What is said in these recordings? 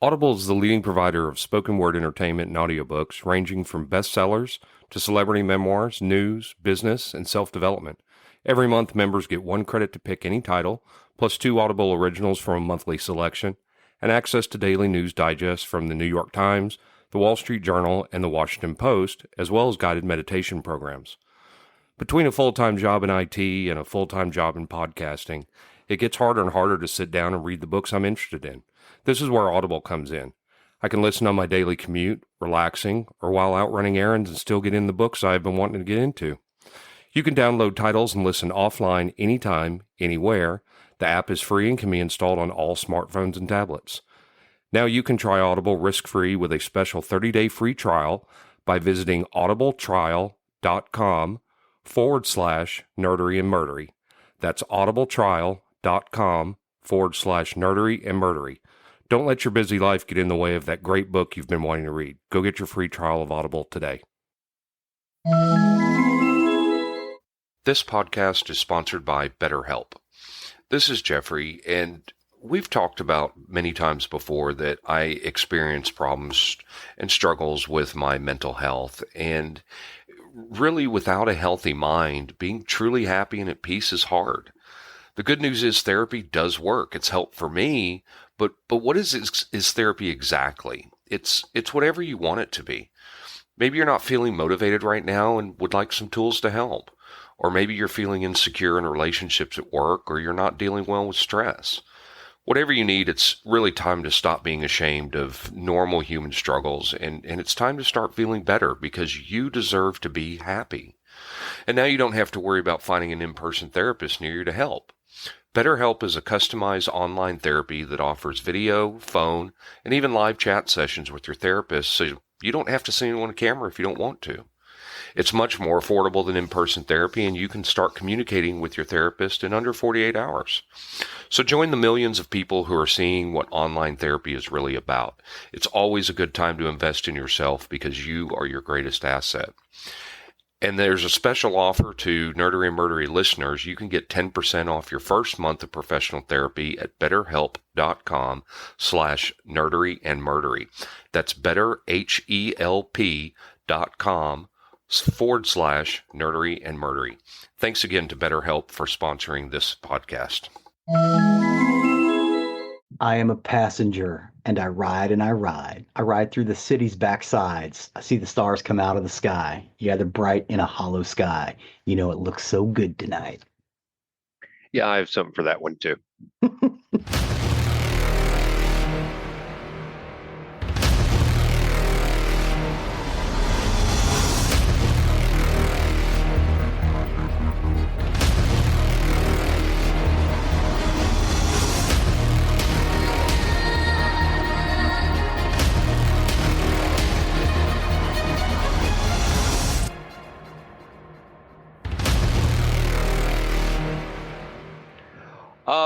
Audible is the leading provider of spoken word entertainment and audiobooks, ranging from bestsellers to celebrity memoirs, news, business, and self-development. Every month, members get 1 credit to pick any title, plus 2 Audible originals from a monthly selection, and access to daily news digests from the New York Times, the Wall Street Journal, and the Washington Post, as well as guided meditation programs. Between a full-time job in IT and a full-time job in podcasting, it gets harder and harder to sit down and read the books I'm interested in. This is where Audible comes in. I can listen on my daily commute, relaxing, or while out running errands and still get in the books I've been wanting to get into. You can download titles and listen offline anytime, anywhere. The app is free and can be installed on all smartphones and tablets. Now you can try Audible risk-free with a special 30-day free trial by visiting audibletrial.com/nerdery and murdery. That's audibletrial.com/nerdery and murdery. Don't let your busy life get in the way of that great book you've been wanting to read. Go get your free trial of Audible today. This podcast is sponsored by BetterHelp. This is Geoffrey, and we've talked about many times before that I experience problems and struggles with my mental health, and really without a healthy mind, being truly happy and at peace is hard. The good news is therapy does work. It's helped for me, but what is therapy exactly? It's whatever you want it to be. Maybe you're not feeling motivated right now and would like some tools to help. Or maybe you're feeling insecure in relationships at work, or you're not dealing well with stress. Whatever you need, it's really time to stop being ashamed of normal human struggles, and it's time to start feeling better because you deserve to be happy. And now you don't have to worry about finding an in-person therapist near you to help. BetterHelp is a customized online therapy that offers video, phone, and even live chat sessions with your therapist, so you don't have to see anyone on camera if you don't want to. It's much more affordable than in-person therapy, and you can start communicating with your therapist in under 48 hours. So join the millions of people who are seeing what online therapy is really about. It's always a good time to invest in yourself because you are your greatest asset. And there's a special offer to Nerdery and Murdery listeners. You can get 10% off your first month of professional therapy at betterhelp.com/nerdery and murdery. That's betterhelp.com/nerdery and murdery. Thanks again to BetterHelp for sponsoring this podcast. I am a passenger, and I ride and I ride. I ride through the city's backsides. I see the stars come out of the sky. Yeah, they're bright in a hollow sky. You know, it looks so good tonight. Yeah, I have something for that one too.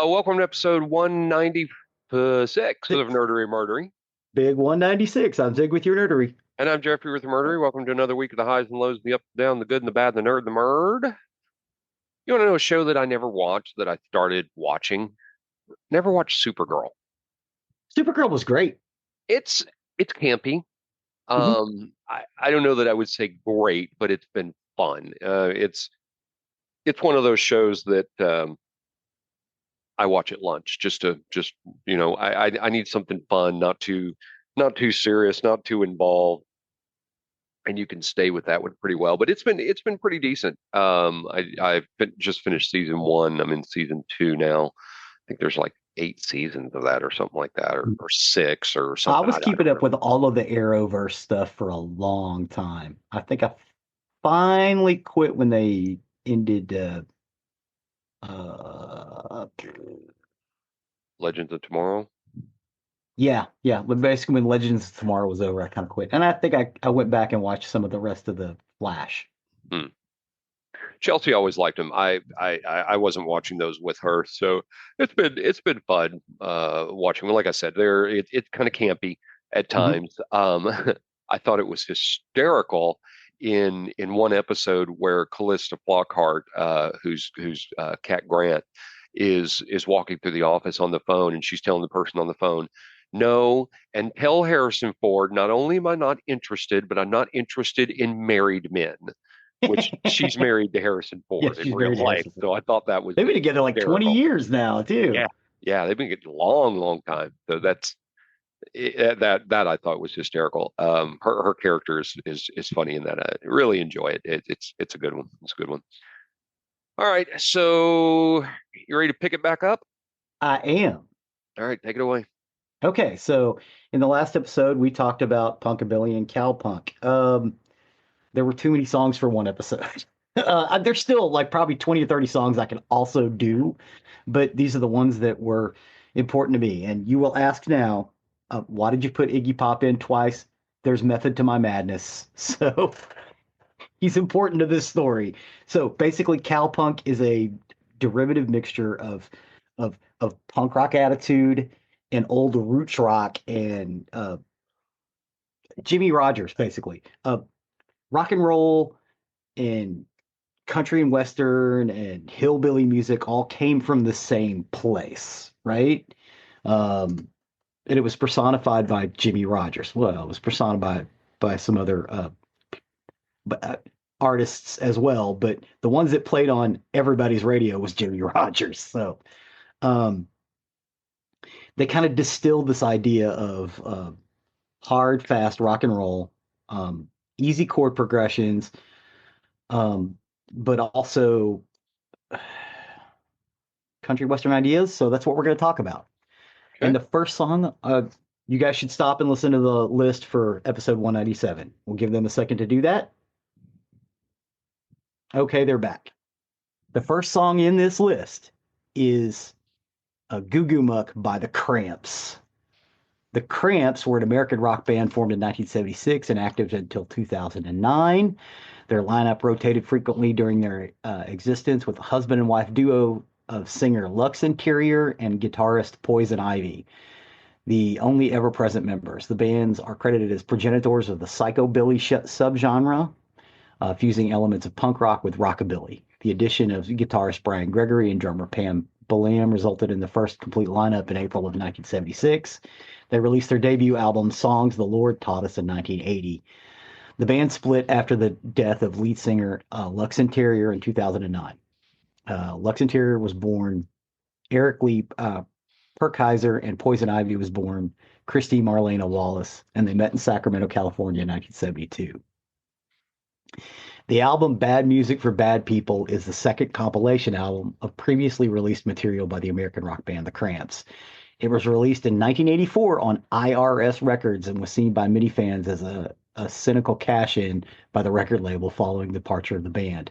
Welcome to episode 196 of Nerdery and Murdery. Big 196. I'm Zig with your nerdery. And I'm Geoffrey with the Murdery. Welcome to another week of the highs and lows, the up and down, the good and the bad, the nerd, the murd. You want to know a show that I never watched that I started watching? Never watched Supergirl. Supergirl was great. It's campy. I don't know that I would say great, but it's been fun. It's one of those shows that I watch at lunch I need something fun, not too serious, not too involved, and you can stay with that one pretty well. But it's been pretty decent. I've just finished season 1. I'm in season 2 now. I think there's like 8 seasons of that or something like that, or 6 or something. I was keeping up with all of the Arrowverse stuff for a long time. I think I finally quit when they ended Legends of Tomorrow. Yeah. But basically, when Legends of Tomorrow was over, I kind of quit, and I think I went back and watched some of the rest of the Flash. Chelsea always liked him. I wasn't watching those with her, so it's been fun watching. Like I said, it's kind of campy at times. I thought it was hysterical in one episode where Callista Flockhart, who's Cat Grant, is walking through the office on the phone, and she's telling the person on the phone, No, and tell Harrison Ford, not only am I not interested, but I'm not interested in married men, which she's married to Harrison Yes, Ford in she's real married to life. Harrison Ford. So I thought that was They've been together like 20 hysterical. years now, too. Yeah. Yeah, they've been getting a long, long time. So that I thought was hysterical. Her character is funny in that. I really enjoy it. It's a good one. It's a good one. All right, so you ready to pick it back up? I am. All right, take it away. Okay, so in the last episode, we talked about Punkabilly and Cow Punk. There were too many songs for one episode. There's still like probably 20 or 30 songs I can also do, but these are the ones that were important to me. And you will ask now, why did you put Iggy Pop in twice? There's method to my madness. So he's important to this story. So basically, cowpunk is a derivative mixture of punk rock attitude and old roots rock and Jimmy Rogers, basically. Rock and roll and country and western and hillbilly music all came from the same place, right? Um, and it was personified by Jimmy Rogers. Well, it was personified by some other uh, artists as well, but the ones that played on everybody's radio was Jimmy Rogers. So um, they kind of distilled this idea of hard, fast rock and roll, easy chord progressions, um, but also country western ideas. So that's what we're going to talk about. And Okay. the first song, you guys should stop and listen to the list for episode 197. We'll give them a second to do that. Okay, they're back. The first song in this list is Goo Goo Muck by the Cramps. The Cramps were an American rock band formed in 1976 and active until 2009. Their lineup rotated frequently during their existence with a husband and wife duo of singer Lux Interior and guitarist Poison Ivy, the only ever present members. The bands are credited as progenitors of the psychobilly subgenre, fusing elements of punk rock with rockabilly. The addition of guitarist Brian Gregory and drummer Pam Balam resulted in the first complete lineup in April of 1976. They released their debut album, Songs the Lord Taught Us, in 1980. The band split after the death of lead singer Lux Interior in 2009. Lux Interior was born Eric Lee Perkheiser, and Poison Ivy was born Christy Marlena Wallace, and they met in Sacramento, California in 1972. The album Bad Music for Bad People is the second compilation album of previously released material by the American rock band The Cramps. It was released in 1984 on IRS Records and was seen by many fans as a cynical cash-in by the record label following the departure of the band.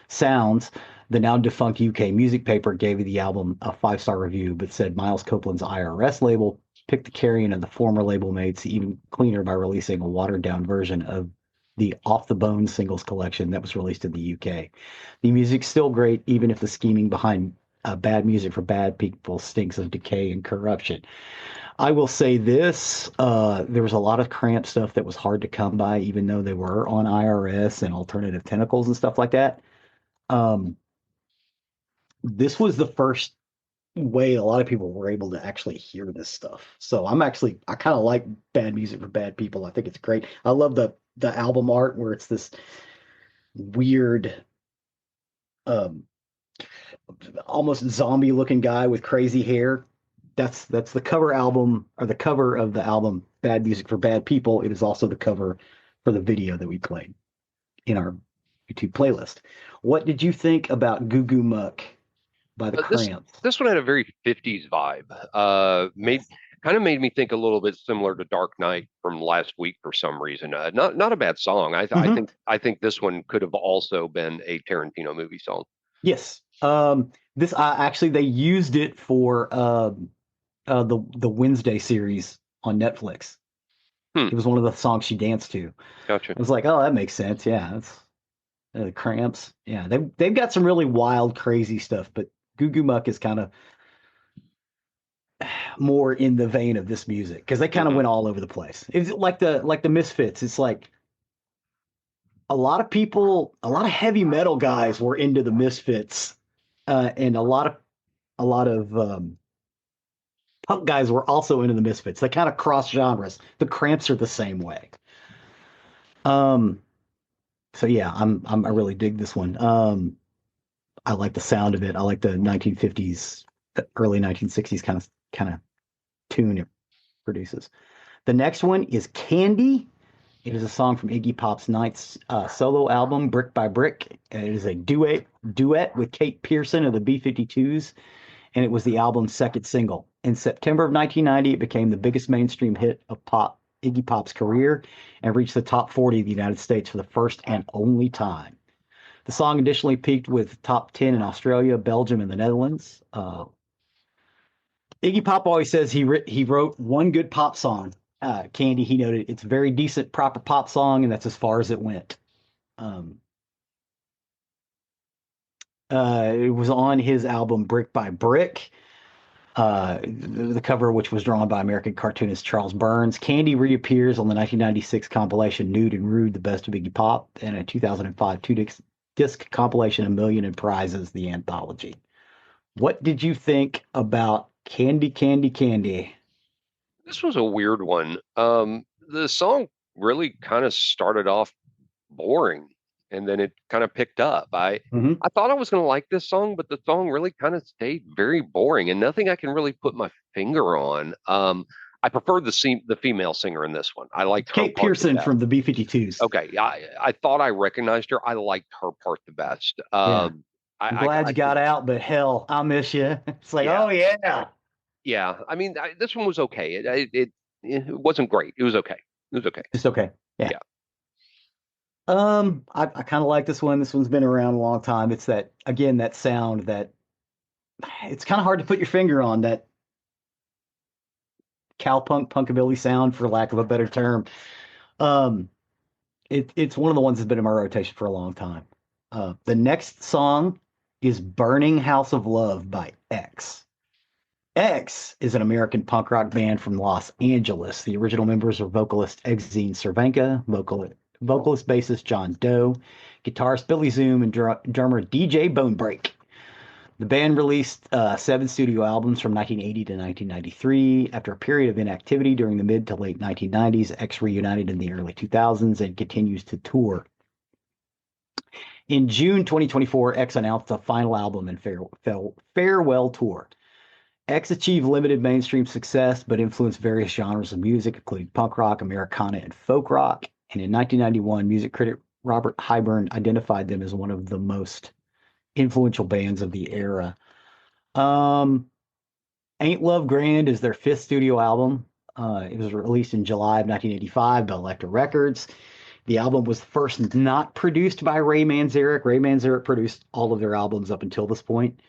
Sounds, the now defunct UK music paper, gave the album a 5-star review, but said Miles Copeland's IRS label picked the carrion of the former label mates even cleaner by releasing a watered-down version of the Off the Bone singles collection that was released in the UK. The music's still great, even if the scheming behind Bad Music for Bad People stinks of decay and corruption. I will say this, there was a lot of Cramp stuff that was hard to come by, even though they were on IRS and Alternative Tentacles and stuff like that. This was the first way a lot of people were able to actually hear this stuff. So I kind of like Bad Music for Bad People. I think it's great. I love the album art where it's this weird, um, almost zombie looking guy with crazy hair. That's the cover album, or the cover of the album Bad Music for Bad People. It is also the cover for the video that we played in our YouTube playlist. What did you think about Goo Goo Muck by the This Cramps? this one had a very 50s vibe. Made me think a little bit similar to Dark Knight from last week for some reason. Not a bad song. Mm-hmm. I think this one could have also been a Tarantino movie song. Yes. This actually they used it for the Wednesday series on Netflix. Hmm. It was one of the songs she danced to. Gotcha. I was like, oh, that makes sense. Yeah, that's the Cramps. Yeah, they've got some really wild, crazy stuff, but Goo Goo Muck is kind of more in the vein of this music because they kind of Hmm. went all over the place. It's like the Misfits. It's like a lot of people, a lot of heavy metal guys were into the Misfits, and a lot of punk guys were also into the Misfits. They kind of cross genres. The Cramps are the same way. Um, so yeah, I really dig this one. I like the sound of it. I like the 1950s, early 1960s kind of tune it produces. The next one is Candy. It is a song from Iggy Pop's ninth solo album, Brick by Brick. It is a duet with Kate Pearson of the B-52s, and it was the album's second single. In September of 1990, it became the biggest mainstream hit of Iggy Pop's career and reached the top 40 of the United States for the first and only time. The song additionally peaked with top 10 in Australia, Belgium, and the Netherlands. Iggy Pop always says he wrote one good pop song. Candy, he noted, it's a very decent, proper pop song, and that's as far as it went. It was on his album Brick by Brick, the cover of which was drawn by American cartoonist Charles Burns. Candy reappears on the 1996 compilation Nude and Rude, The Best of Iggy Pop, and a 2005 two-disc compilation, A Million in Prizes, the anthology. What did you think about Candy, Candy, Candy? This was a weird one. The song really kind of started off boring, and then it kind of picked up. Mm-hmm. I thought I was going to like this song, but the song really kind of stayed very boring, and nothing I can really put my finger on. I preferred the female singer in this one. I liked her Kate part the Pearson best. from the B-52s. Okay, I thought I recognized her. I liked her part the best. Yeah. I'm glad you got think, out, but hell, I miss you. It's like, yeah, oh yeah. yeah. I mean, this one was okay. It wasn't great. It was okay. It was okay. It's okay. Yeah. Yeah. I kind of like this one. This one's been around a long time. It's that, again, that sound that it's kind of hard to put your finger on, that cow punk punkabilly sound, for lack of a better term. Um, it's one of the ones that's been in my rotation for a long time. The next song is Burning House of Love by X. X is an American punk rock band from Los Angeles. The original members are vocalist Exene Cervenka, vocalist bassist John Doe, guitarist Billy Zoom, and drummer DJ Bonebreak. The band released 7 studio albums from 1980 to 1993. After a period of inactivity during the mid to late 1990s, X reunited in the early 2000s and continues to tour. In June 2024, X announced a final album and farewell tour. X achieved limited mainstream success, but influenced various genres of music, including punk rock, Americana, and folk rock. And in 1991, music critic Robert Hyburn identified them as one of the most influential bands of the era. Ain't Love Grand is their 5th studio album. It was released in July of 1985 by Elektra Records. The album was first not produced by Ray Manzarek. Ray Manzarek produced all of their albums up until this point.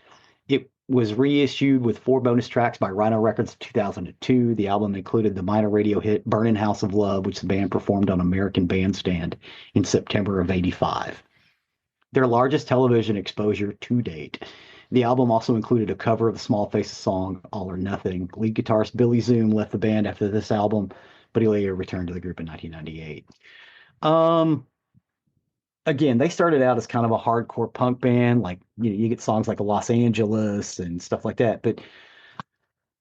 It was reissued with 4 bonus tracks by Rhino Records in 2002. The album included the minor radio hit Burning House of Love, which the band performed on American Bandstand in September of '85. Their largest television exposure to date. The album also included a cover of the Small Faces song All or Nothing. Lead guitarist Billy Zoom left the band after this album, but he later returned to the group in 1998. Again, they started out as kind of a hardcore punk band. Like, you get songs like Los Angeles and stuff like that. But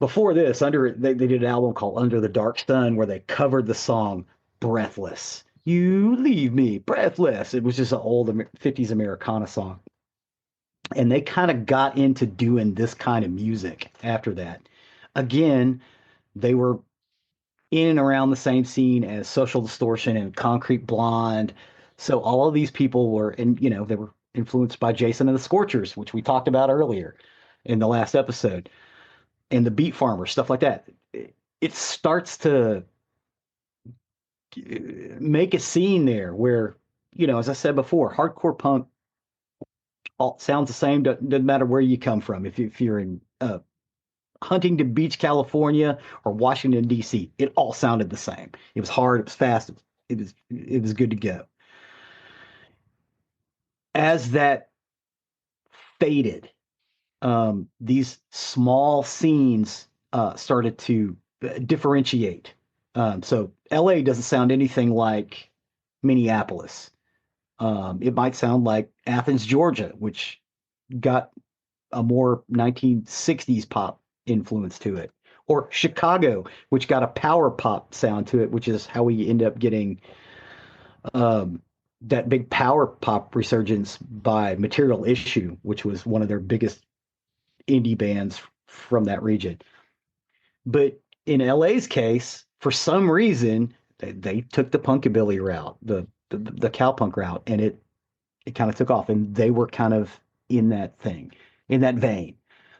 before this, they did an album called Under the Dark Sun where they covered the song Breathless. You leave me breathless. It was just an old 50s Americana song. And they kind of got into doing this kind of music after that. Again, they were in and around the same scene as Social Distortion and Concrete Blonde. So all of these people were, and they were influenced by Jason and the Scorchers, which we talked about earlier in the last episode, and the Beat Farmers, stuff like that. It starts to make a scene there where, as I said before, hardcore punk all sounds the same. Doesn't matter where you come from. If you're in Huntington Beach, California, or Washington D.C., it all sounded the same. It was hard. It was fast. It was good to go. As that faded, these small scenes started to differentiate. So LA doesn't sound anything like Minneapolis. It might sound like Athens, Georgia, which got a more 1960s pop influence to it, Or Chicago, which got a power pop sound to it, which is how we end up getting um, that big power pop resurgence by Material Issue, which was one of their biggest indie bands from that region. But in LA's case, for some reason, they took the punkabilly route, the cowpunk route, and it kind of took off, and they were kind of in that thing, in that vein.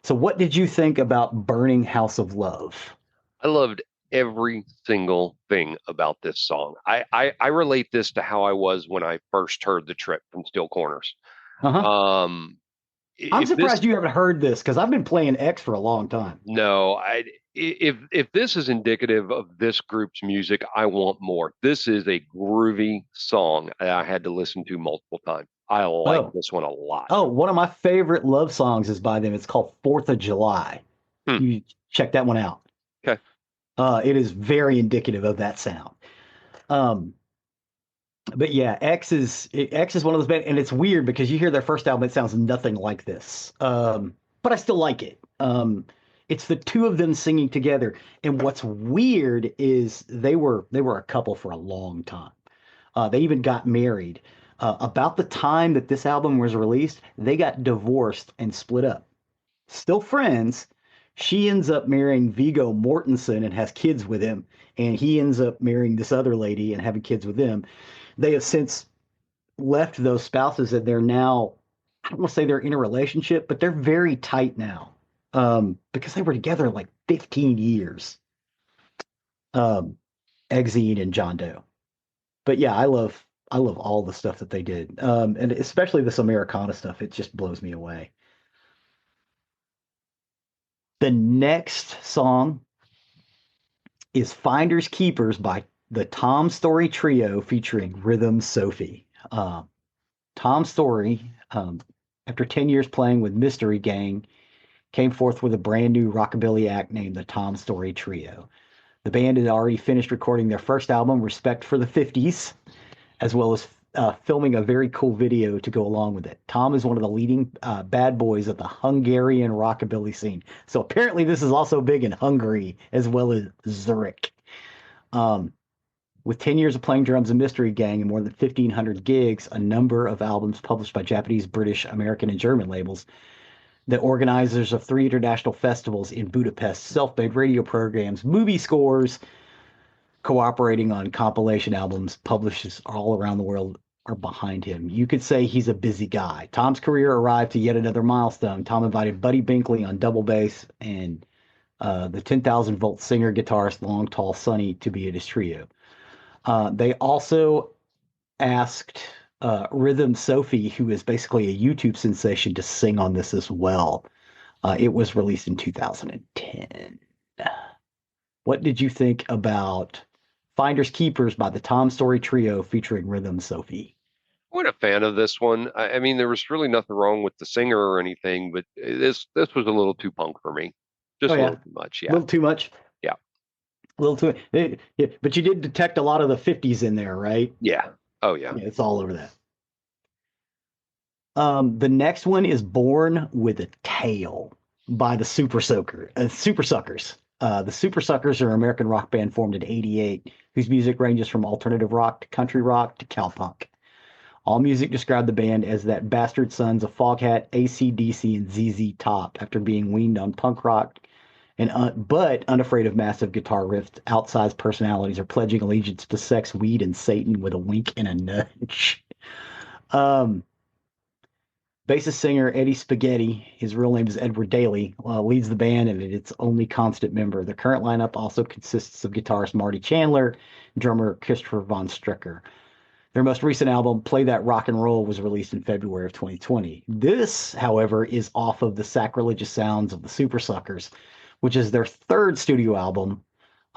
So, what did you think about Burning House of Love? I loved every single thing about this song. I relate this to how I was when I first heard The Trip from Steel Corners. Uh-huh. Um, I'm if this surprised you haven't heard this because I've been playing X for a long time. No, if this is indicative of this group's music, I want more. This is a groovy song that I had to listen to multiple times. I like Oh, this one a lot. oh, one of my favorite love songs is by them. It's called Fourth of July. Hmm. You check that one out. Okay. It is very indicative of that sound. Um, but yeah, X is one of those bands, and it's weird because you hear their first album, it sounds nothing like this. But I still like it. It's the two of them singing together, and what's weird is they were a couple for a long time. They even got married. About the time that this album was released, they got divorced and split up. Still friends. She ends up marrying Viggo Mortensen and has kids with him, and he ends up marrying this other lady and having kids with them. They have since left those spouses, and they're now, I don't want to say they're in a relationship, but they're very tight now, because they were together like 15 years. Um, Exene and John Doe. But yeah, I love all the stuff that they did, and especially this Americana stuff. It just blows me away. The next song is Finders Keepers by the Tom Story Trio featuring Rhythm Sophie. Tom Story, after 10 years playing with Mystery Gang, came forth with a brand new rockabilly act named the Tom Story Trio. The band had already finished recording their first album, Respect for the 50s, as well as filming a very cool video to go along with it. Tom is one of the leading bad boys of the Hungarian rockabilly scene. So apparently this is also big in Hungary as well as Zurich. With 10 years of playing drums in Mystery Gang and more than 1,500 gigs, a number of albums published by Japanese, British, American, and German labels, the organizers of 3 international festivals in Budapest, self-made radio programs, movie scores, cooperating on compilation albums, publishers all around the world are behind him. You could say he's a busy guy. Tom's career arrived to yet another milestone. Tom invited Buddy Binkley on double bass and the 10,000-volt singer guitarist Long Tall Sonny to be in his trio. They also asked Rhythm Sophie, who is basically a YouTube sensation, to sing on this as well. It was released in 2010. What did you think about Finders Keepers by the Tom Story Trio featuring Rhythm Sophie? I wasn't a fan of this one. I mean, there was really nothing wrong with the singer or anything, but this was a little too punk for me. Oh Just a yeah, little too much. a Yeah. little too much. Yeah. A little too. Yeah, but you did detect a lot of the 50s in there, right? Yeah. Oh yeah. Yeah, it's all over that. The next one is Born with a Tail by the Super Suckers. The Super Suckers are an American rock band formed in '88, whose music ranges from alternative rock to country rock to cowpunk. All music described the band as that bastard sons of Foghat, AC/DC, and ZZ Top after being weaned on punk rock, but unafraid of massive guitar riffs, outsized personalities, or pledging allegiance to sex, weed, and Satan with a wink and a nudge. Um, Bassist singer Eddie Spaghetti, his real name is Edward Daly, leads the band and its only constant member. The current lineup also consists of guitarist Marty Chandler, drummer Christopher Von Stricker. Their most recent album, Play That Rock and Roll, was released in February of 2020. This, however, is off of the Sacrilegious Sounds of the Super Suckers, which is their third studio album.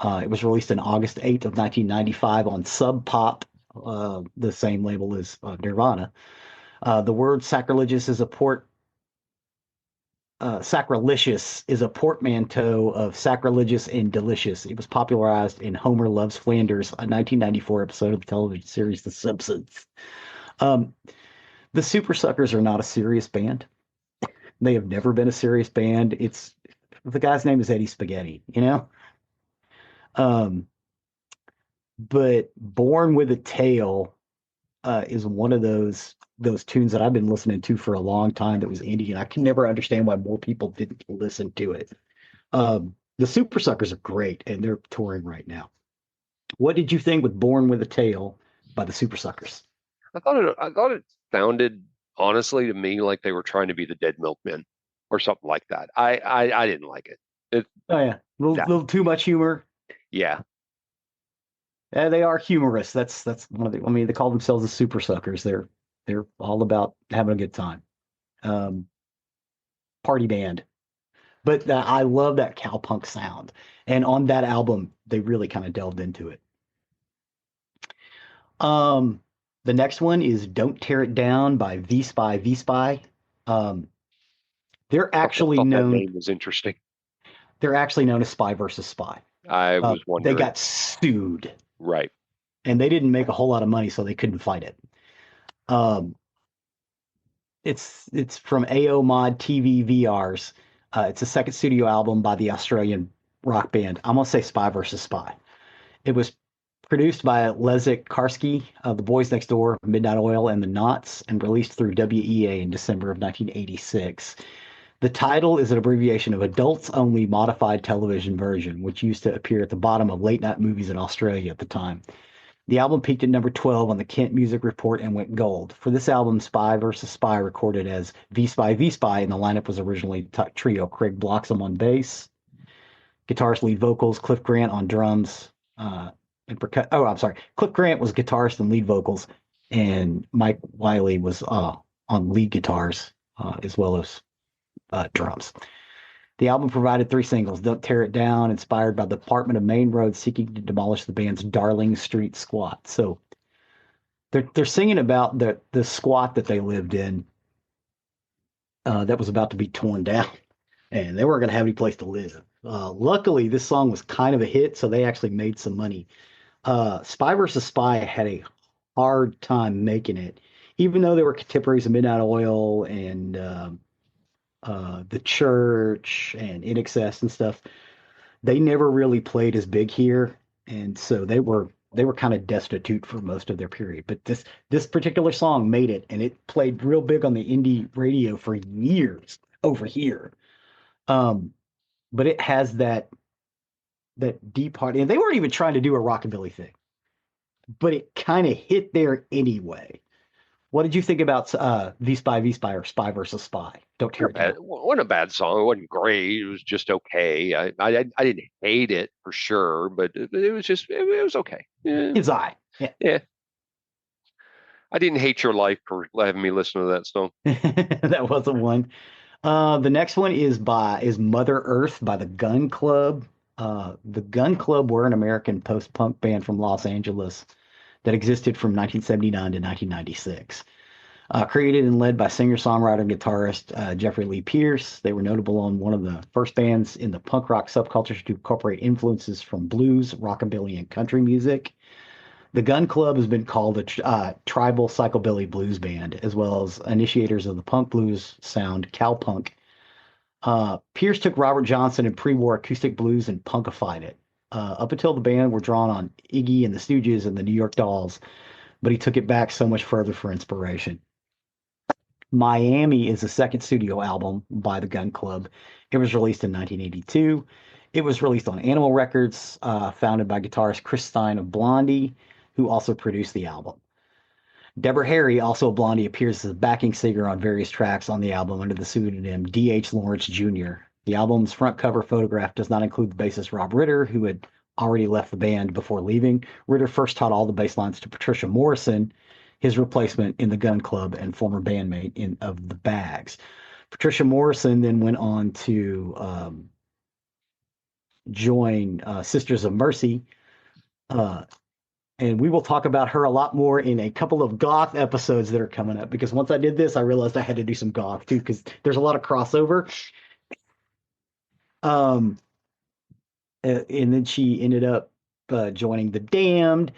It was released on August 8th of 1995 on Sub Pop, the same label as Nirvana. The word sacrilegious is sacrilegious is a portmanteau of sacrilegious and delicious. It was popularized in Homer Loves Flanders, a 1994 episode of the television series The Simpsons. The Super Suckers are not a serious band. They have never been a serious band. the guy's name is Eddie Spaghetti, you know? Um, but Born with a Tail is one of those tunes that I've been listening to for a long time that was indie, and I can never understand why more people didn't listen to it. The Super Suckers are great, and they're touring right now. What did you think with Born with a Tail by the Super Suckers? I thought it sounded honestly to me like they were trying to be the Dead Milkmen or something like that. I didn't like it. It Oh yeah, yeah, little too much humor. yeah. They are humorous. That's one of the. I mean, they call themselves the Super Suckers. They're all about having a good time. Um, Party band. But I love that cowpunk sound, and on that album, they really kind of delved into it. Um, the next one is "Don't Tear It Down" by V Spy. V Spy. Um, they're actually Thought that known. name was interesting. They're actually known as Spy versus Spy. I was They wondering. got sued, Right. and they didn't make a whole lot of money, so they couldn't fight it. Um, it's from AO Mod TV VRs. It's a second studio album by the Australian rock band. I'm gonna say Spy versus Spy. It was produced by Leszek Karski of the Boys Next Door, Midnight Oil, and the Knots, and released through WEA in December of 1986. The title is an abbreviation of Adults Only Modified Television Version, which used to appear at the bottom of late night movies in Australia at the time. The album peaked at number 12 on the Kent Music Report and went gold. For this album, Spy vs. Spy recorded as V Spy V Spy, and the lineup was originally trio Craig Bloxham on bass, guitarist, lead vocals, Cliff Grant on drums, and percussion. Oh, I'm sorry. Cliff Grant was guitarist and lead vocals, and Mike Wiley was on lead guitars as well as drums. The album provided 3 singles: "Don't Tear It Down," inspired by the Department of Main Road seeking to demolish the band's Darling Street squat. So they're singing about the squat that they lived in that was about to be torn down, and they weren't going to have any place to live. Luckily, this song was kind of a hit, so they actually made some money. Spy versus Spy had a hard time making it, even though they were contemporaries of Midnight Oil and the Church and In Excess and stuff. They never really played as big here, and so they were kind of destitute for most of their period. But this particular song made it, and it played real big on the indie radio for years over here. Um, but it has that deep heart, and they weren't even trying to do a rockabilly thing, but it kind of hit there anyway. What did you think about V Spy V Spy or Spy versus Spy? Don't tear it down. Wasn't a bad song. It wasn't great. It was just okay. I didn't hate it for sure, but it was just it was okay. Yeah, His eye. Yeah. yeah. I didn't hate your life for having me listen to that song. That wasn't one. The next one is Mother Earth by the Gun Club. The Gun Club were an American post-punk band from Los Angeles that existed from 1979 to 1996. Created and led by singer-songwriter and guitarist Geoffrey Lee Pierce. They were notable on one of the first bands in the punk rock subculture to incorporate influences from blues, rockabilly, and country music. The Gun Club has been called a tribal psychobilly blues band, as well as initiators of the punk blues sound, Cow Punk. Pierce took Robert Johnson and pre-war acoustic blues and punkified it. Up until the band were drawn on Iggy and the Stooges and the New York Dolls, but he took it back so much further for inspiration. Miami is the second studio album by the Gun Club. It was released in 1982. It was released on Animal Records, founded by guitarist Chris Stein of Blondie, who also produced the album. Deborah Harry, also of Blondie, appears as a backing singer on various tracks on the album under the pseudonym D.H. Lawrence Jr. The album's front cover photograph does not include the bassist Rob Ritter, who had already left the band before leaving. Ritter first taught all the bass lines to Patricia Morrison, his replacement in the Gun Club and former bandmate of the Bags. Patricia Morrison then went on to join Sisters of Mercy, and we will talk about her a lot more in a couple of goth episodes that are coming up, because once I did this, I realized I had to do some goth too, because there's a lot of crossover. And then she ended up joining the Damned,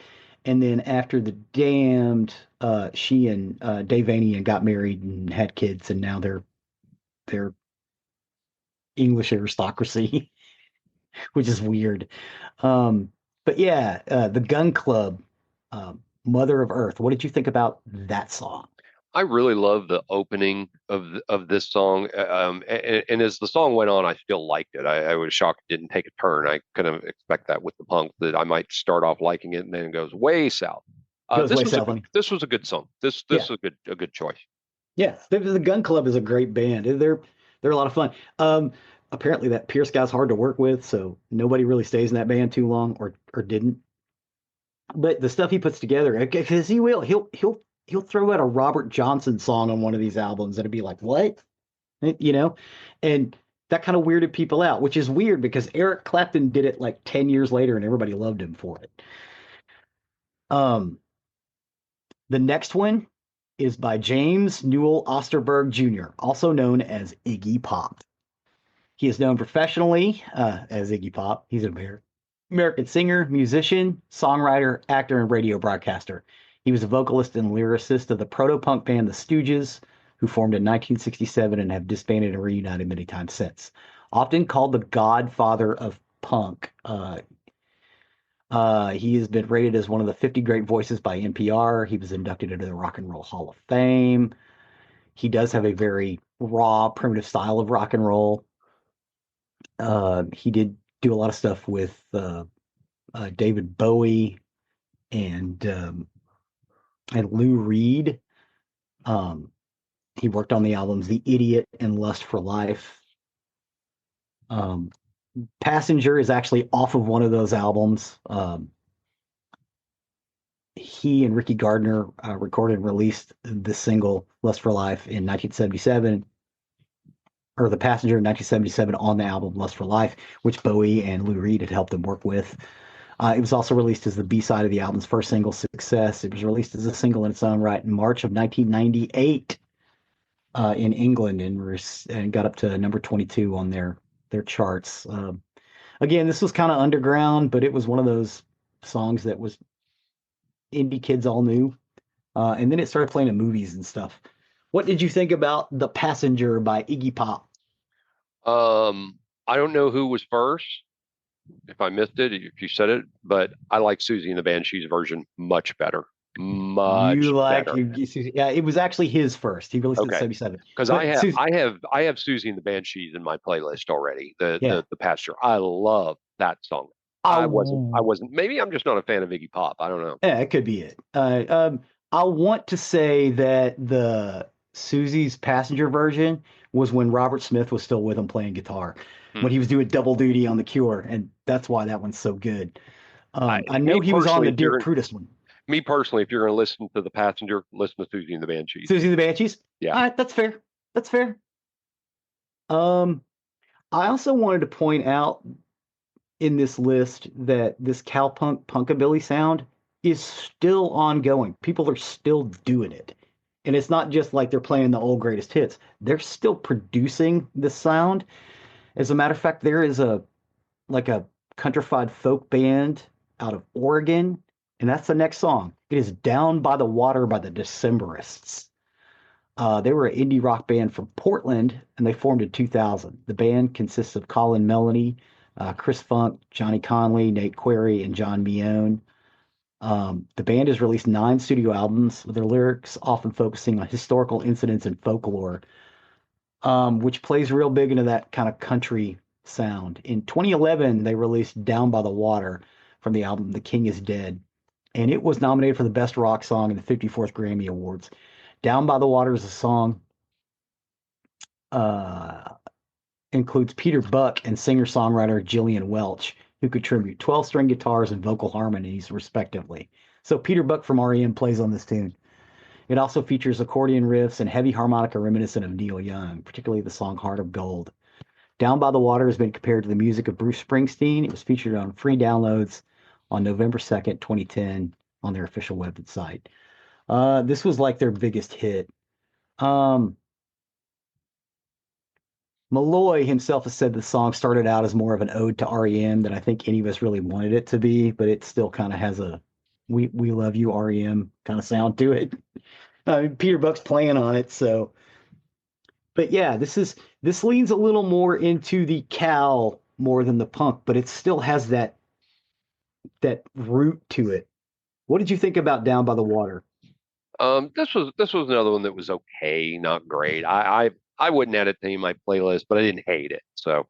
and then after the Damned, she and Dave Vanian got married and had kids, and now they're English aristocracy, which is weird. But yeah, the Gun Club, Mother of Earth. What did you think about that song? I really love the opening of this song, and as the song went on, I still liked it. I was shocked it didn't take a turn. I kind of expect that with the punk that I might start off liking it and then it goes way south. Goes way south. This was a good song. This Yeah. was a good choice. Yeah, the Gun Club is a great band. They're a lot of fun. Apparently that Pierce guy's hard to work with, so nobody really stays in that band too long, or didn't. But the stuff he puts together, because he'll throw out a Robert Johnson song on one of these albums, and it'd be like, what? You know, and that kind of weirded people out, which is weird because Eric Clapton did it like 10 years later, and everybody loved him for it. The next one is by James Newell Osterberg Jr., also known as Iggy Pop. He is known professionally as Iggy Pop. He's an American singer, musician, songwriter, actor, and radio broadcaster. He was a vocalist and lyricist of the proto-punk band The Stooges, who formed in 1967 and have disbanded and reunited many times since. Often called the godfather of punk, he has been rated as one of the 50 great voices by NPR. He was inducted into the Rock and Roll Hall of Fame. He does have a very raw, primitive style of rock and roll. He did do a lot of stuff with David Bowie and Lou Reed. He worked on the albums The Idiot and Lust for Life. Passenger is actually off of one of those albums. He and Ricky Gardner recorded and released the single Lust for Life in 1977, or The Passenger in 1977 on the album Lust for Life, which Bowie and Lou Reed had helped them work with. It was also released as the B-side of the album's first single, Success. It was released as a single in its own right in March of 1998 in England and got up to number 22 on their charts. Again, this was kind of underground, but it was one of those songs that was indie kids all knew. And then it started playing in movies and stuff. What did you think about The Passenger by Iggy Pop? I don't know who was first, if I missed it, if you said it, but I like Susie and the Banshees version much better. Better. Yeah, it was actually his first. He released it in 77. Because I have Susie and the Banshees in my playlist already. The Pasture. I love that song. I wasn't. Maybe I'm just not a fan of Iggy Pop. I don't know. Yeah, it could be it. I want to say that the Susie's Passenger version was when Robert Smith was still with him playing guitar, when he was doing double duty on The Cure, and that's why that one's so good. I know he was on the Dear Prudence one. Me personally, if you're going to listen to The Passenger, listen to Susie and the Banshees. Susie and the Banshees? Yeah. All right, that's fair. That's fair. I also wanted to point out in this list that this Cow Punk Punkabilly sound is still ongoing. People are still doing it. And it's not just like they're playing the old greatest hits. They're still producing this sound. As a matter of fact, there is a countrified folk band out of Oregon, and that's the next song. It is Down by the Water by the Decemberists. They were an indie rock band from Portland, and they formed in 2000. The band consists of Colin Melanie, Chris Funk, Johnny Conley, Nate Query, and John Mione. The band has released 9 studio albums, with their lyrics often focusing on historical incidents and folklore, which plays real big into that kind of country sound. In 2011, they released Down by the Water from the album The King is Dead, and it was nominated for the Best Rock Song in the 54th Grammy Awards. Down by the Water is a song includes Peter Buck and singer-songwriter Jillian Welch, who contribute 12-string guitars and vocal harmonies, respectively. So Peter Buck from REM plays on this tune. It also features accordion riffs and heavy harmonica reminiscent of Neil Young, particularly the song Heart of Gold. Down by the Water has been compared to the music of Bruce Springsteen. It was featured on free downloads on November 2nd, 2010 on their official website. This was like their biggest hit. Malloy himself has said the song started out as more of an ode to REM than I think any of us really wanted it to be, but it still kind of has a we love you REM kind of sound to it. Peter Buck's playing on it, so. But yeah, this is This leans a little more into the cow more than the punk, but it still has that root to it. What did you think about Down by the Water? This was another one that was okay, not great. I wouldn't add it to my playlist, but I didn't hate it. So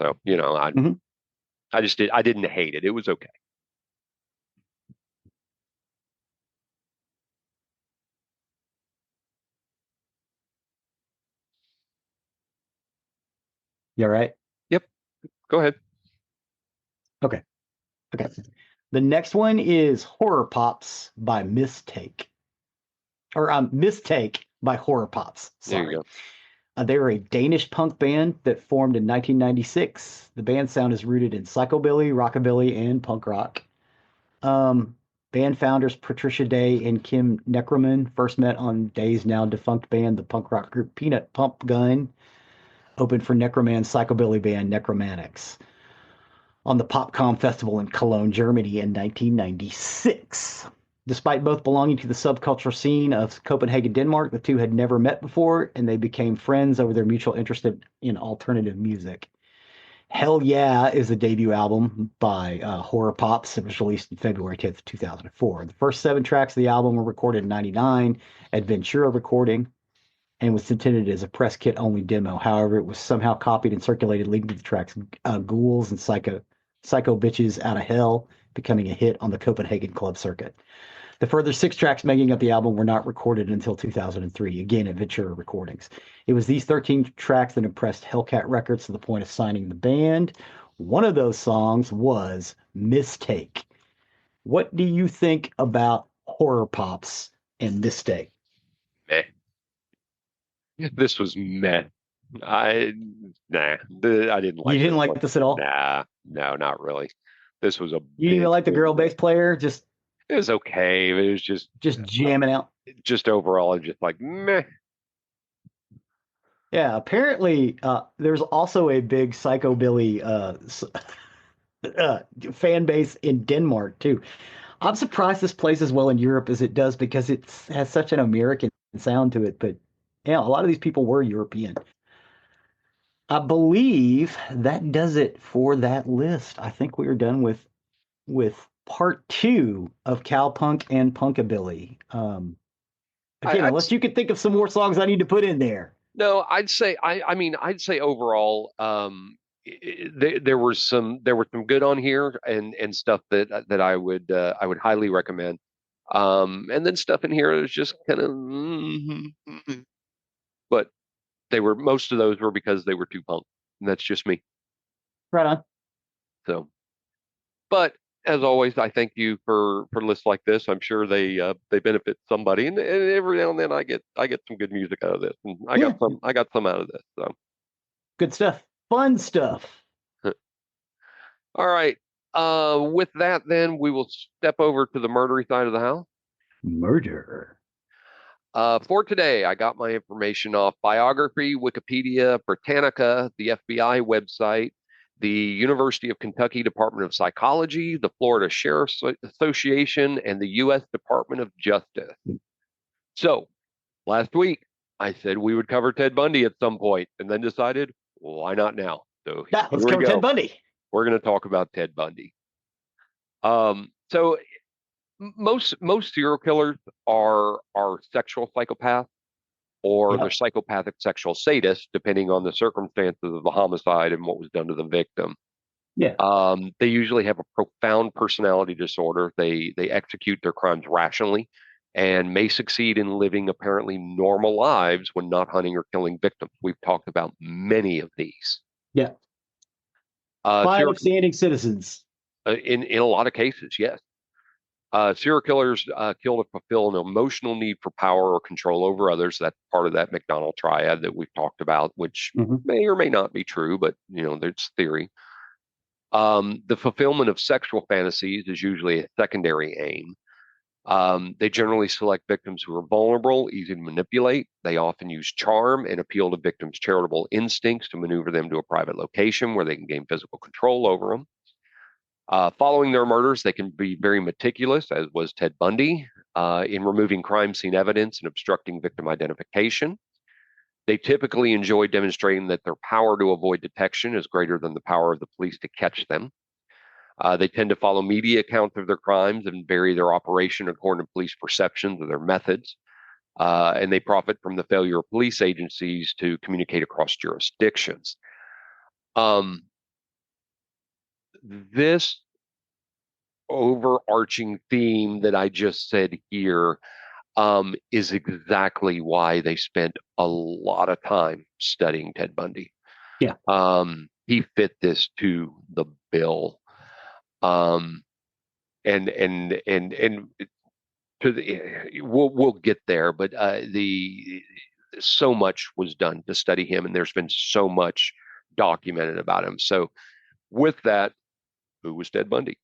Mhm. I didn't hate it. It was okay. You all right? Yep. Go ahead. Okay. Okay. The next one is Horror Pops by Mistake. Or Mistake by Horror Pops. There you Sorry. go. They were a Danish punk band that formed in 1996. The band sound is rooted in psychobilly, rockabilly, and punk rock. Um, Band founders Patricia Day and Kim Neckerman first met on Day's now defunct band, the punk rock group Peanut Pump Gun, opened for Neckerman's psychobilly band Necromantics on the Popcom Festival in Cologne, Germany in 1996. Despite both belonging to the subcultural scene of Copenhagen, Denmark, the two had never met before, and they became friends over their mutual interest in alternative music. Hell Yeah is a debut album by Horror Pops. It was released in February 10th, 2004. The first 7 tracks of the album were recorded in 99 at Ventura Recording and was intended as a press kit only demo. However, it was somehow copied and circulated, leading to the tracks Ghouls and Psycho Bitches Out of Hell becoming a hit on the Copenhagen club circuit. The further 6 tracks making up the album were not recorded until 2003, again at Ventura Recordings. It was these 13 tracks that impressed Hellcat Records to the point of signing the band. One of those songs was Mistake. What do you think about Horror Pops and Mistake? Meh. This was meh. I I didn't You like didn't this like one. this at all? Nah, no, not really. This was a You didn't even big, like the big girl meh. bass player It was okay. It was just jamming out? just overall just like meh. Yeah, apparently there's also a big psychobilly uh, fan base in Denmark too. I'm surprised this plays as well in Europe as it does because it has such an American sound to it. But yeah, a lot of these people were European. I believe that does it for that list. I think we are done with part 2 of Cowpunk and Punkabilly. I, Again, I'd unless you could think of some more songs I need to put in there. No, I'd say I mean I'd say overall there were some good on here and stuff that I would highly recommend. And then stuff in here is just kind of but they were most of those were because they were too punk. And that's just me. Right on. So, but as always, I thank you for lists like this. I'm sure they benefit somebody, and every now and then I get some good music out of this, and Yeah, I got some out of this. So, good stuff. Fun stuff. all right. With that, then we will step over to the murdery side of the house. Murder. For today, I got my information off biography, Wikipedia, Britannica, the FBI website, the University of Kentucky Department of Psychology, the Florida Sheriff's Association, and the U.S. Department of Justice. So last week, I said we would cover Ted Bundy at some point, and then decided, well, why not now? So Yeah, let's here we cover Ted go. Bundy. We're going to talk about Ted Bundy. So most serial killers are sexual psychopaths or they're Yep. psychopathic sexual sadists, depending on the circumstances of the homicide and what was done to the victim. Yeah. They usually have a profound personality disorder. They execute their crimes rationally and may succeed in living apparently normal lives when not hunting or killing victims. We've talked about many of these. Yeah. Serial, Fine, upstanding citizens. in a lot of cases, yes. Serial killers kill to fulfill an emotional need for power or control over others. That's part of that McDonald triad that we've talked about, which Mhm. may or may not be true, but there's theory. The fulfillment of sexual fantasies is usually a secondary aim. They generally select victims who are vulnerable, easy to manipulate. They often use charm and appeal to victims' charitable instincts to maneuver them to a private location where they can gain physical control over them. Following their murders, they can be very meticulous, as was Ted Bundy, in removing crime scene evidence and obstructing victim identification. They typically enjoy demonstrating that their power to avoid detection is greater than the power of the police to catch them. They tend to follow media accounts of their crimes and vary their operation according to police perceptions of their methods. And they profit from the failure of police agencies to communicate across jurisdictions. This overarching theme that I just said here is exactly why they spent a lot of time studying Ted Bundy. Yeah. He fit this to the bill. And to the, we'll get there, but so much was done to study him, and there's been so much documented about him. So with that, who was Ted Bundy?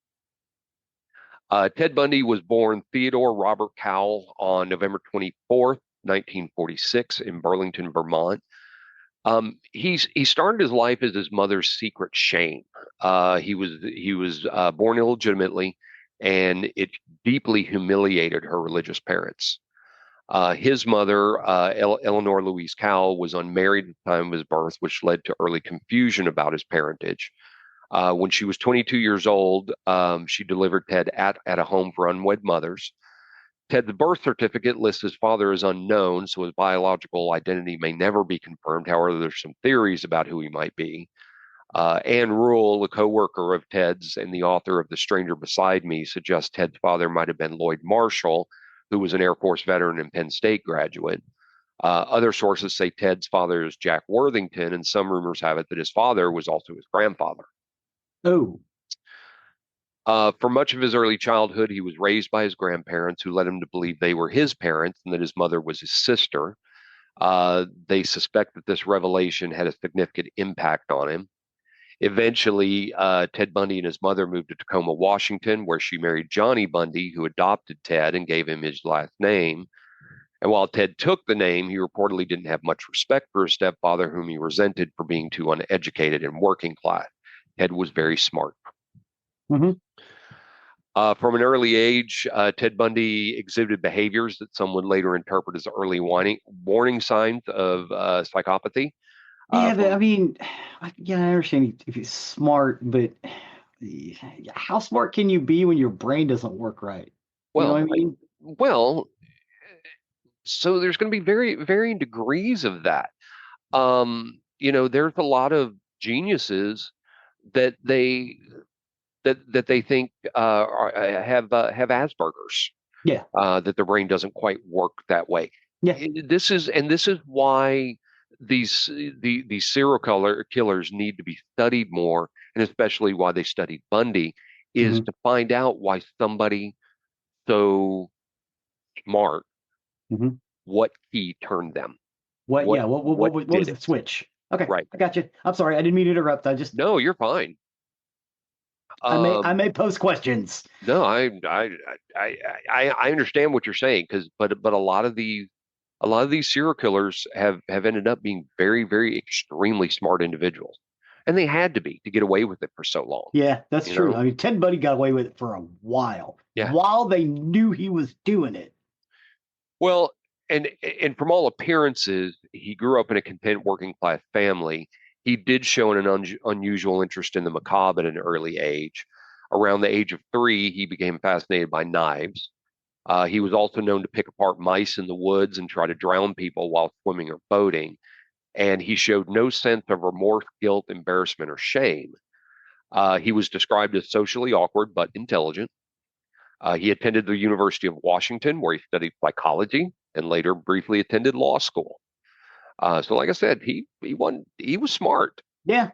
Ted Bundy was born Theodore Robert Cowell on November 24th, 1946 in Burlington, Vermont. He started his life as his mother's secret shame. He was born illegitimately, and it deeply humiliated her religious parents. His mother, Eleanor Louise Cowell, was unmarried at the time of his birth, which led to early confusion about his parentage. When she was 22 years old, she delivered Ted at a home for unwed mothers. Ted's birth certificate lists his father as unknown, so his biological identity may never be confirmed. However, there's some theories about who he might be. Anne Rule, a co-worker of Ted's and the author of The Stranger Beside Me, suggests Ted's father might have been Lloyd Marshall, who was an Air Force veteran and Penn State graduate. Other sources say Ted's father is Jack Worthington, and some rumors have it that his father was also his grandfather. Oh. For much of his early childhood, he was raised by his grandparents, who led him to believe they were his parents and that his mother was his sister. They suspect that this revelation had a significant impact on him. Eventually, Ted Bundy and his mother moved to Tacoma, Washington, where she married Johnny Bundy, who adopted Ted and gave him his last name. And while Ted took the name, he reportedly didn't have much respect for his stepfather, whom he resented for being too uneducated and working class. Ted was very smart. Mm-hmm. From an early age, Ted Bundy exhibited behaviors that some would later interpret as early warning signs of psychopathy. Yeah, but I mean, I understand if he's smart, but how smart can you be when your brain doesn't work right? You know what I mean? Well, so there's going to be very varying degrees of that. There's a lot of geniuses that they think have Asperger's. Yeah. That their brain doesn't quite work that way. Yeah. This is why these serial killers need to be studied more, and especially why they studied Bundy is Mm-hmm. to find out why somebody so smart, Mm-hmm. what key turned them. What was did the switch? Okay, right? I got you. I'm sorry, I didn't mean to interrupt. No, you're fine. I may pose questions. No, I understand what you're saying but a lot of these serial killers have ended up being very, very extremely smart individuals, and they had to be to get away with it for so long. Yeah, that's true. Know? I mean, Ted Bundy got away with it for a while, Yeah. while they knew he was doing it. Well, and from all appearances, he grew up in a content working class family. He did show an unusual interest in the macabre at an early age. Around the age of 3, he became fascinated by knives. He was also known to pick apart mice in the woods and try to drown people while swimming or boating. And he showed no sense of remorse, guilt, embarrassment, or shame. He was described as socially awkward but intelligent. He attended the University of Washington, where he studied psychology and later briefly attended law school. So, like I said, he was smart. Yeah.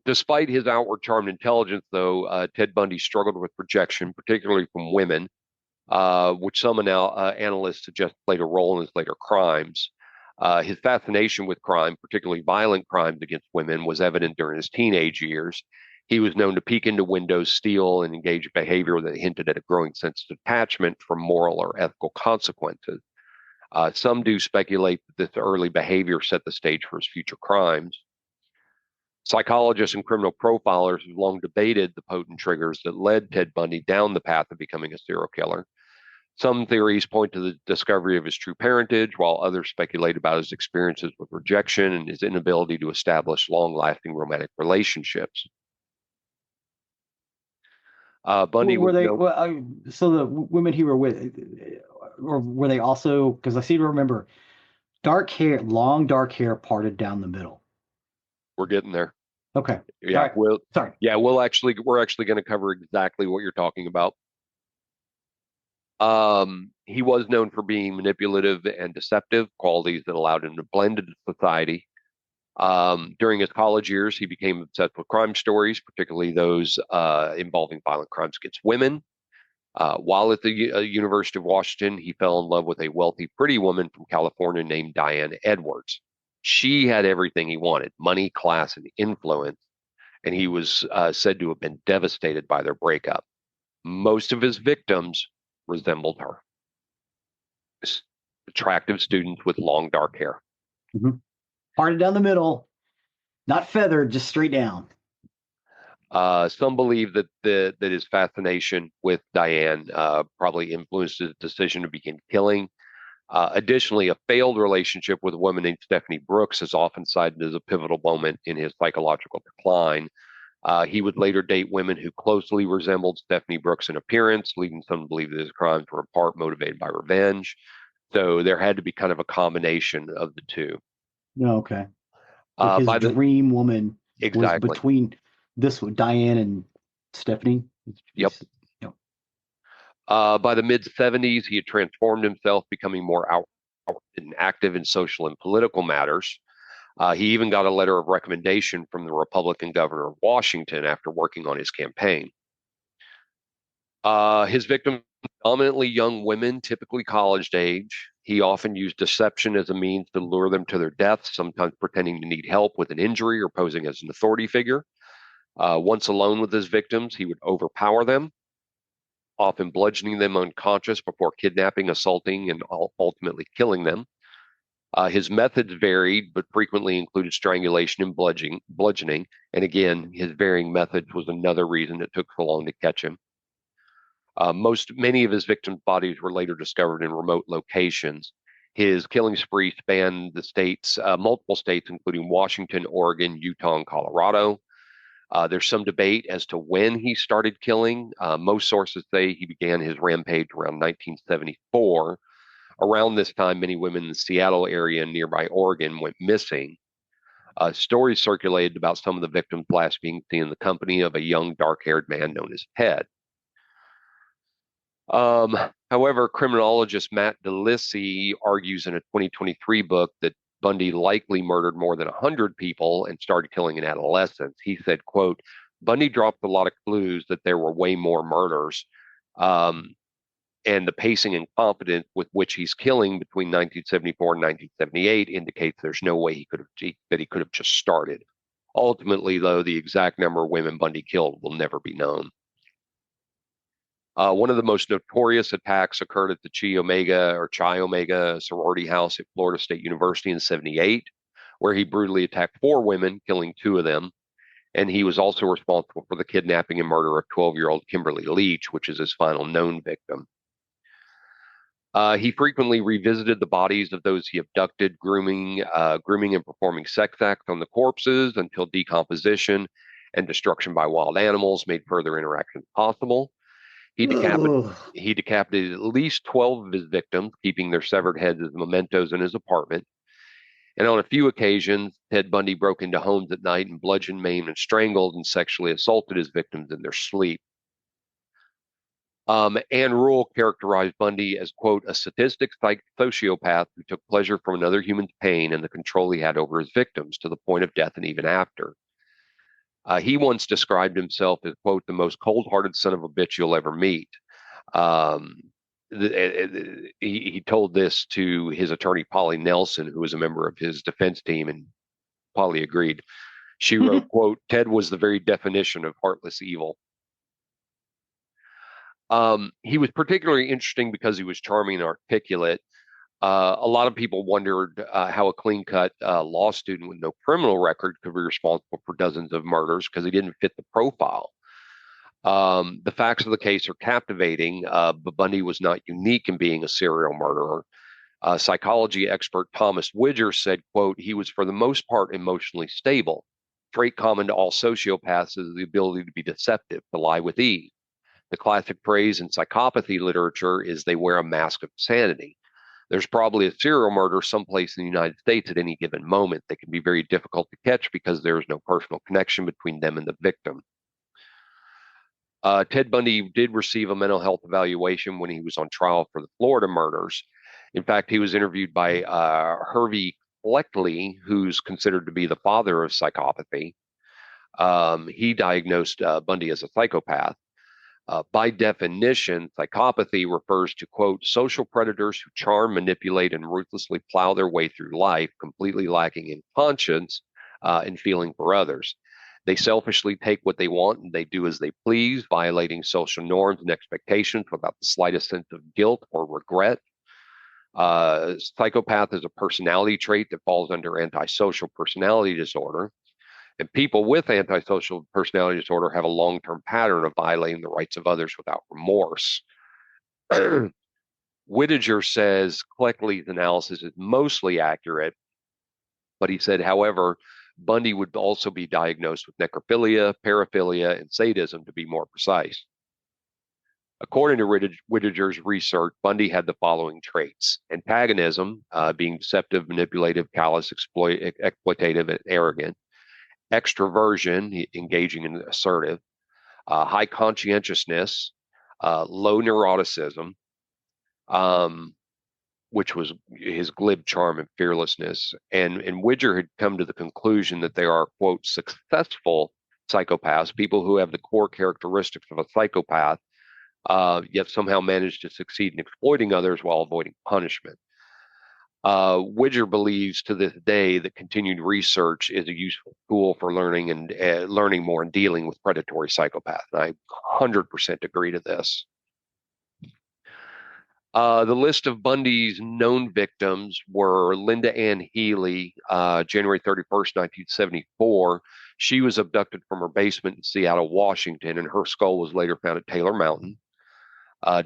Despite his outward charm and intelligence, though, Ted Bundy struggled with rejection, particularly from women, which some analysts suggest played a role in his later crimes. His fascination with crime, particularly violent crimes against women, was evident during his teenage years. He was known to peek into windows, steal, and engage in behavior that hinted at a growing sense of detachment from moral or ethical consequences. Some do speculate that this early behavior set the stage for his future crimes. Psychologists and criminal profilers have long debated the potent triggers that led Ted Bundy down the path of becoming a serial killer. Some theories point to the discovery of his true parentage, while others speculate about his experiences with rejection and his inability to establish long-lasting romantic relationships. Bundy Were was they known. so the women he were with, or were they also? Because I seem to remember dark hair, long dark hair parted down the middle. We're getting there. Okay. Yeah, All right. Sorry. Yeah, we're actually going to cover exactly what you're talking about. He was known for being manipulative and deceptive, qualities that allowed him to blend into society. During his college years, he became obsessed with crime stories, particularly those involving violent crimes against women. While at the University of Washington, he fell in love with a wealthy, pretty woman from California named Diane Edwards. She had everything he wanted: money, class, and influence, and he was said to have been devastated by their breakup. Most of his victims resembled her. Attractive students with long dark hair. Mm-hmm. Parted down the middle, not feathered, just straight down. Some believe that his fascination with Diane probably influenced his decision to begin killing. Additionally, a failed relationship with a woman named Stephanie Brooks is often cited as a pivotal moment in his psychological decline. He would later date women who closely resembled Stephanie Brooks in appearance, leading some to believe that his crimes were in part motivated by revenge. So there had to be kind of a combination of the two. No, okay. But his dream woman was between Diane and Stephanie. Yep. By the mid 70s, he had transformed himself, becoming more out and active in social and political matters. He even got a letter of recommendation from the Republican governor of Washington after working on his campaign. His victims dominantly young women, typically college age. He often used deception as a means to lure them to their deaths, sometimes pretending to need help with an injury or posing as an authority figure. Once alone with his victims, he would overpower them, often bludgeoning them unconscious before kidnapping, assaulting, and ultimately killing them. His methods varied, but frequently included strangulation and bludgeoning. And again, his varying methods was another reason it took so long to catch him. Many of his victims' bodies were later discovered in remote locations. His killing spree spanned the states, multiple states, including Washington, Oregon, Utah, and Colorado. There's some debate as to when he started killing. Most sources say he began his rampage around 1974. Around this time, many women in the Seattle area and nearby Oregon went missing. Stories circulated about some of the victims last being seen in the company of a young, dark-haired man known as Ted. However, criminologist Matt DeLisi argues in a 2023 book that Bundy likely murdered more than 100 people and started killing in adolescence. He said, quote, Bundy dropped a lot of clues that there were way more murders. And the pacing and confidence with which he's killing between 1974 and 1978 indicates there's no way he could have just started. Ultimately, though, the exact number of women Bundy killed will never be known. One of the most notorious attacks occurred at the Chi Omega sorority house at Florida State University in '78, where he brutally attacked 4 women, killing 2 of them. And he was also responsible for the kidnapping and murder of 12-year-old Kimberly Leach, which is his final known victim. He frequently revisited the bodies of those he abducted, grooming and performing sex acts on the corpses until decomposition and destruction by wild animals made further interactions possible. He decapitated at least 12 of his victims, keeping their severed heads as mementos in his apartment. And on a few occasions, Ted Bundy broke into homes at night and bludgeoned, maimed, and strangled and sexually assaulted his victims in their sleep. Ann Rule characterized Bundy as, quote, a sadistic sociopath who took pleasure from another human's pain and the control he had over his victims to the point of death and even after. He once described himself as, quote, the most cold-hearted son of a bitch you'll ever meet. He told this to his attorney, Polly Nelson, who was a member of his defense team, and Polly agreed. She wrote, quote, Ted was the very definition of heartless evil. He was particularly interesting because he was charming and articulate. A lot of people wondered how a clean-cut law student with no criminal record could be responsible for dozens of murders because he didn't fit the profile. The facts of the case are captivating, but Bundy was not unique in being a serial murderer. Psychology expert Thomas Widger said, quote, he was for the most part emotionally stable. Trait common to all sociopaths is the ability to be deceptive, to lie with ease. The classic phrase in psychopathy literature is they wear a mask of sanity. There's probably a serial murder someplace in the United States at any given moment that can be very difficult to catch because there is no personal connection between them and the victim. Ted Bundy did receive a mental health evaluation when he was on trial for the Florida murders. In fact, he was interviewed by Hervey Fleckley, who's considered to be the father of psychopathy. He diagnosed Bundy as a psychopath. By definition, psychopathy refers to, quote, social predators who charm, manipulate, and ruthlessly plow their way through life, completely lacking in conscience and feeling for others. They selfishly take what they want and they do as they please, violating social norms and expectations without the slightest sense of guilt or regret. Psychopath is a personality trait that falls under antisocial personality disorder. And people with antisocial personality disorder have a long-term pattern of violating the rights of others without remorse. Whittaker says Cleckley's analysis is mostly accurate, but he said, however, Bundy would also be diagnosed with necrophilia, paraphilia, and sadism, to be more precise. According to Whittaker's research, Bundy had the following traits: antagonism, being deceptive, manipulative, callous, exploitative, and arrogant; extroversion, engaging and assertive; high conscientiousness; low neuroticism, which was his glib charm and fearlessness. And Widger had come to the conclusion that there are, quote, successful psychopaths, people who have the core characteristics of a psychopath, yet somehow manage to succeed in exploiting others while avoiding punishment. Widger believes to this day that continued research is a useful tool for learning and learning more and dealing with predatory psychopaths. And I 100% agree to this. The list of Bundy's known victims were Linda Ann Healy, January 31st, 1974. She was abducted from her basement in Seattle, Washington, and her skull was later found at Taylor Mountain.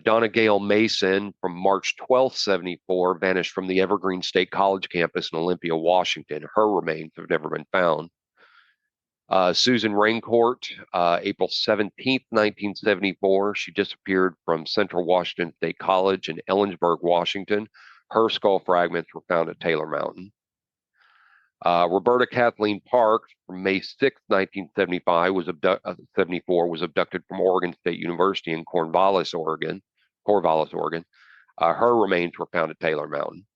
Donna Gale Mason, from March 12th, 74, vanished from the Evergreen State College campus in Olympia, Washington. Her remains have never been found. Susan Raincourt, April 17th, 1974. She disappeared from Central Washington State College in Ellensburg, Washington. Her skull fragments were found at Taylor Mountain. Roberta Kathleen Parks, from May 6th, 1975, was abducted from Oregon State University in Corvallis, Oregon. Her remains were found at Taylor Mountain.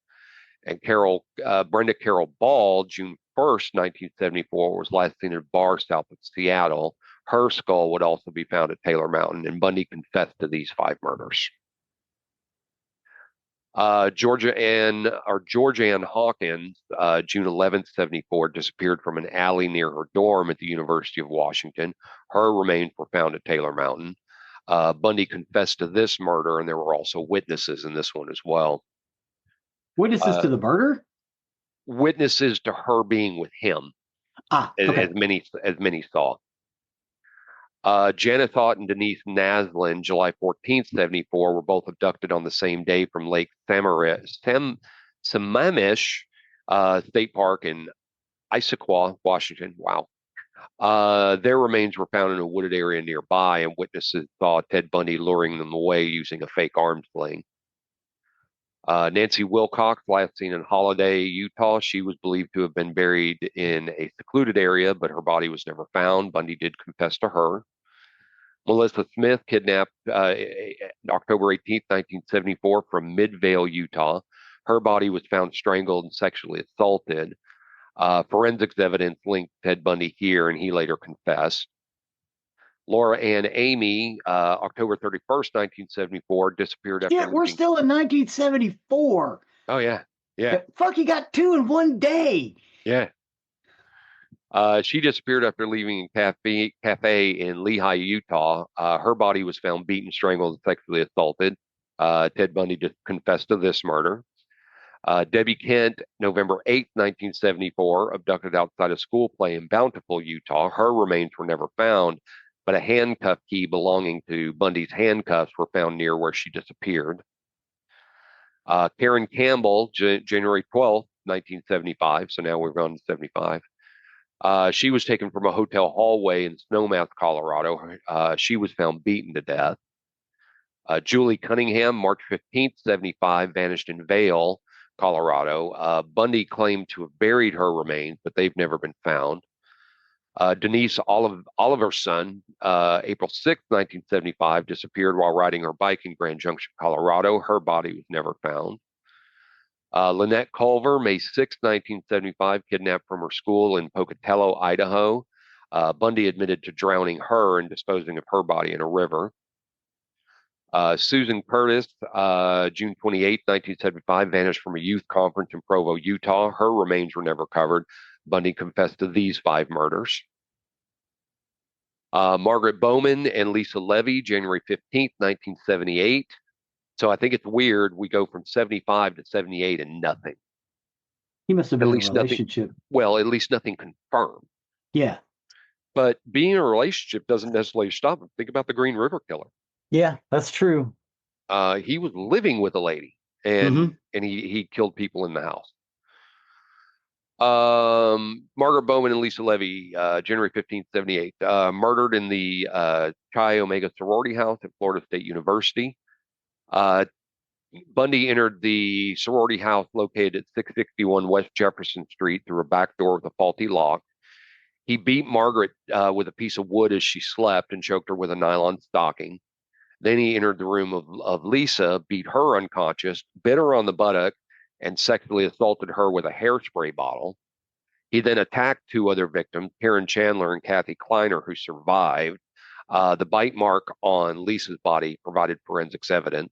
And Brenda Carol Ball, June 1st, 1974, was last seen at a bar south of Seattle. Her skull would also be found at Taylor Mountain, and Bundy confessed to these 5 murders. Georgia Ann Hawkins, June 11th, 74, disappeared from an alley near her dorm at the University of Washington. Her remains were found at Taylor Mountain. Bundy confessed to this murder, and there were also witnesses in this one as well. Witnesses to the murder? Witnesses to her being with him, okay. as many saw. Janet Thought and Denise Naslin, July 14th, 74, were both abducted on the same day from Lake Sammamish State Park in Issaquah, Washington. Wow. Their remains were found in a wooded area nearby, and witnesses saw Ted Bundy luring them away using a fake arm sling. Nancy Wilcox, last seen in Holiday, Utah. She was believed to have been buried in a secluded area, but her body was never found. Bundy did confess to her. Melissa Smith, kidnapped October 18th, 1974, from Midvale, Utah. Her body was found strangled and sexually assaulted. Forensics evidence linked Ted Bundy here, and he later confessed. Laura Ann Amy, October 31st, 1974, disappeared after. Yeah, we're still in 1974. Oh, yeah. Yeah. Fuck, you got 2 in one day. Yeah. She disappeared after leaving a cafe in Lehi, Utah. Her body was found beaten, strangled, and sexually assaulted. Ted Bundy just confessed to this murder. Debbie Kent, November 8th, 1974, abducted outside a school play in Bountiful, Utah. Her remains were never found, but a handcuff key belonging to Bundy's handcuffs were found near where she disappeared. Karen Campbell, January 12th, 1975, so now we're on to 75. She was taken from a hotel hallway in Snowmass, Colorado. She was found beaten to death. Julie Cunningham, March 15th, 75, vanished in Vail, Colorado. Bundy claimed to have buried her remains, but they've never been found. Denise Oliverson, April 6, 1975, disappeared while riding her bike in Grand Junction, Colorado. Her body was never found. Lynette Culver, May 6, 1975, kidnapped from her school in Pocatello, Idaho. Bundy admitted to drowning her and disposing of her body in a river. Susan Curtis, June 28, 1975, vanished from a youth conference in Provo, Utah. Her remains were never recovered. Bundy confessed to these 5 murders. Margaret Bowman and Lisa Levy, January 15th, 1978. So I think it's weird. We go from 75 to 78 and nothing. He must have At been in a least nothing. relationship. Well, at least nothing confirmed. Yeah. But being in a relationship doesn't necessarily stop him. Think about the Green River Killer. Yeah, that's true. He was living with a lady, and he killed people in the house. Margaret Bowman and Lisa Levy, January 15th, 78, murdered in the Chi Omega sorority house at Florida State University. Bundy entered the sorority house located at 661 West Jefferson Street through a back door with a faulty lock. He beat Margaret with a piece of wood as she slept and choked her with a nylon stocking. Then he entered the room of Lisa, beat her unconscious, bit her on the buttock, and sexually assaulted her with a hairspray bottle. He then attacked 2 other victims, Karen Chandler and Kathy Kleiner, who survived. The bite mark on Lisa's body provided forensics evidence.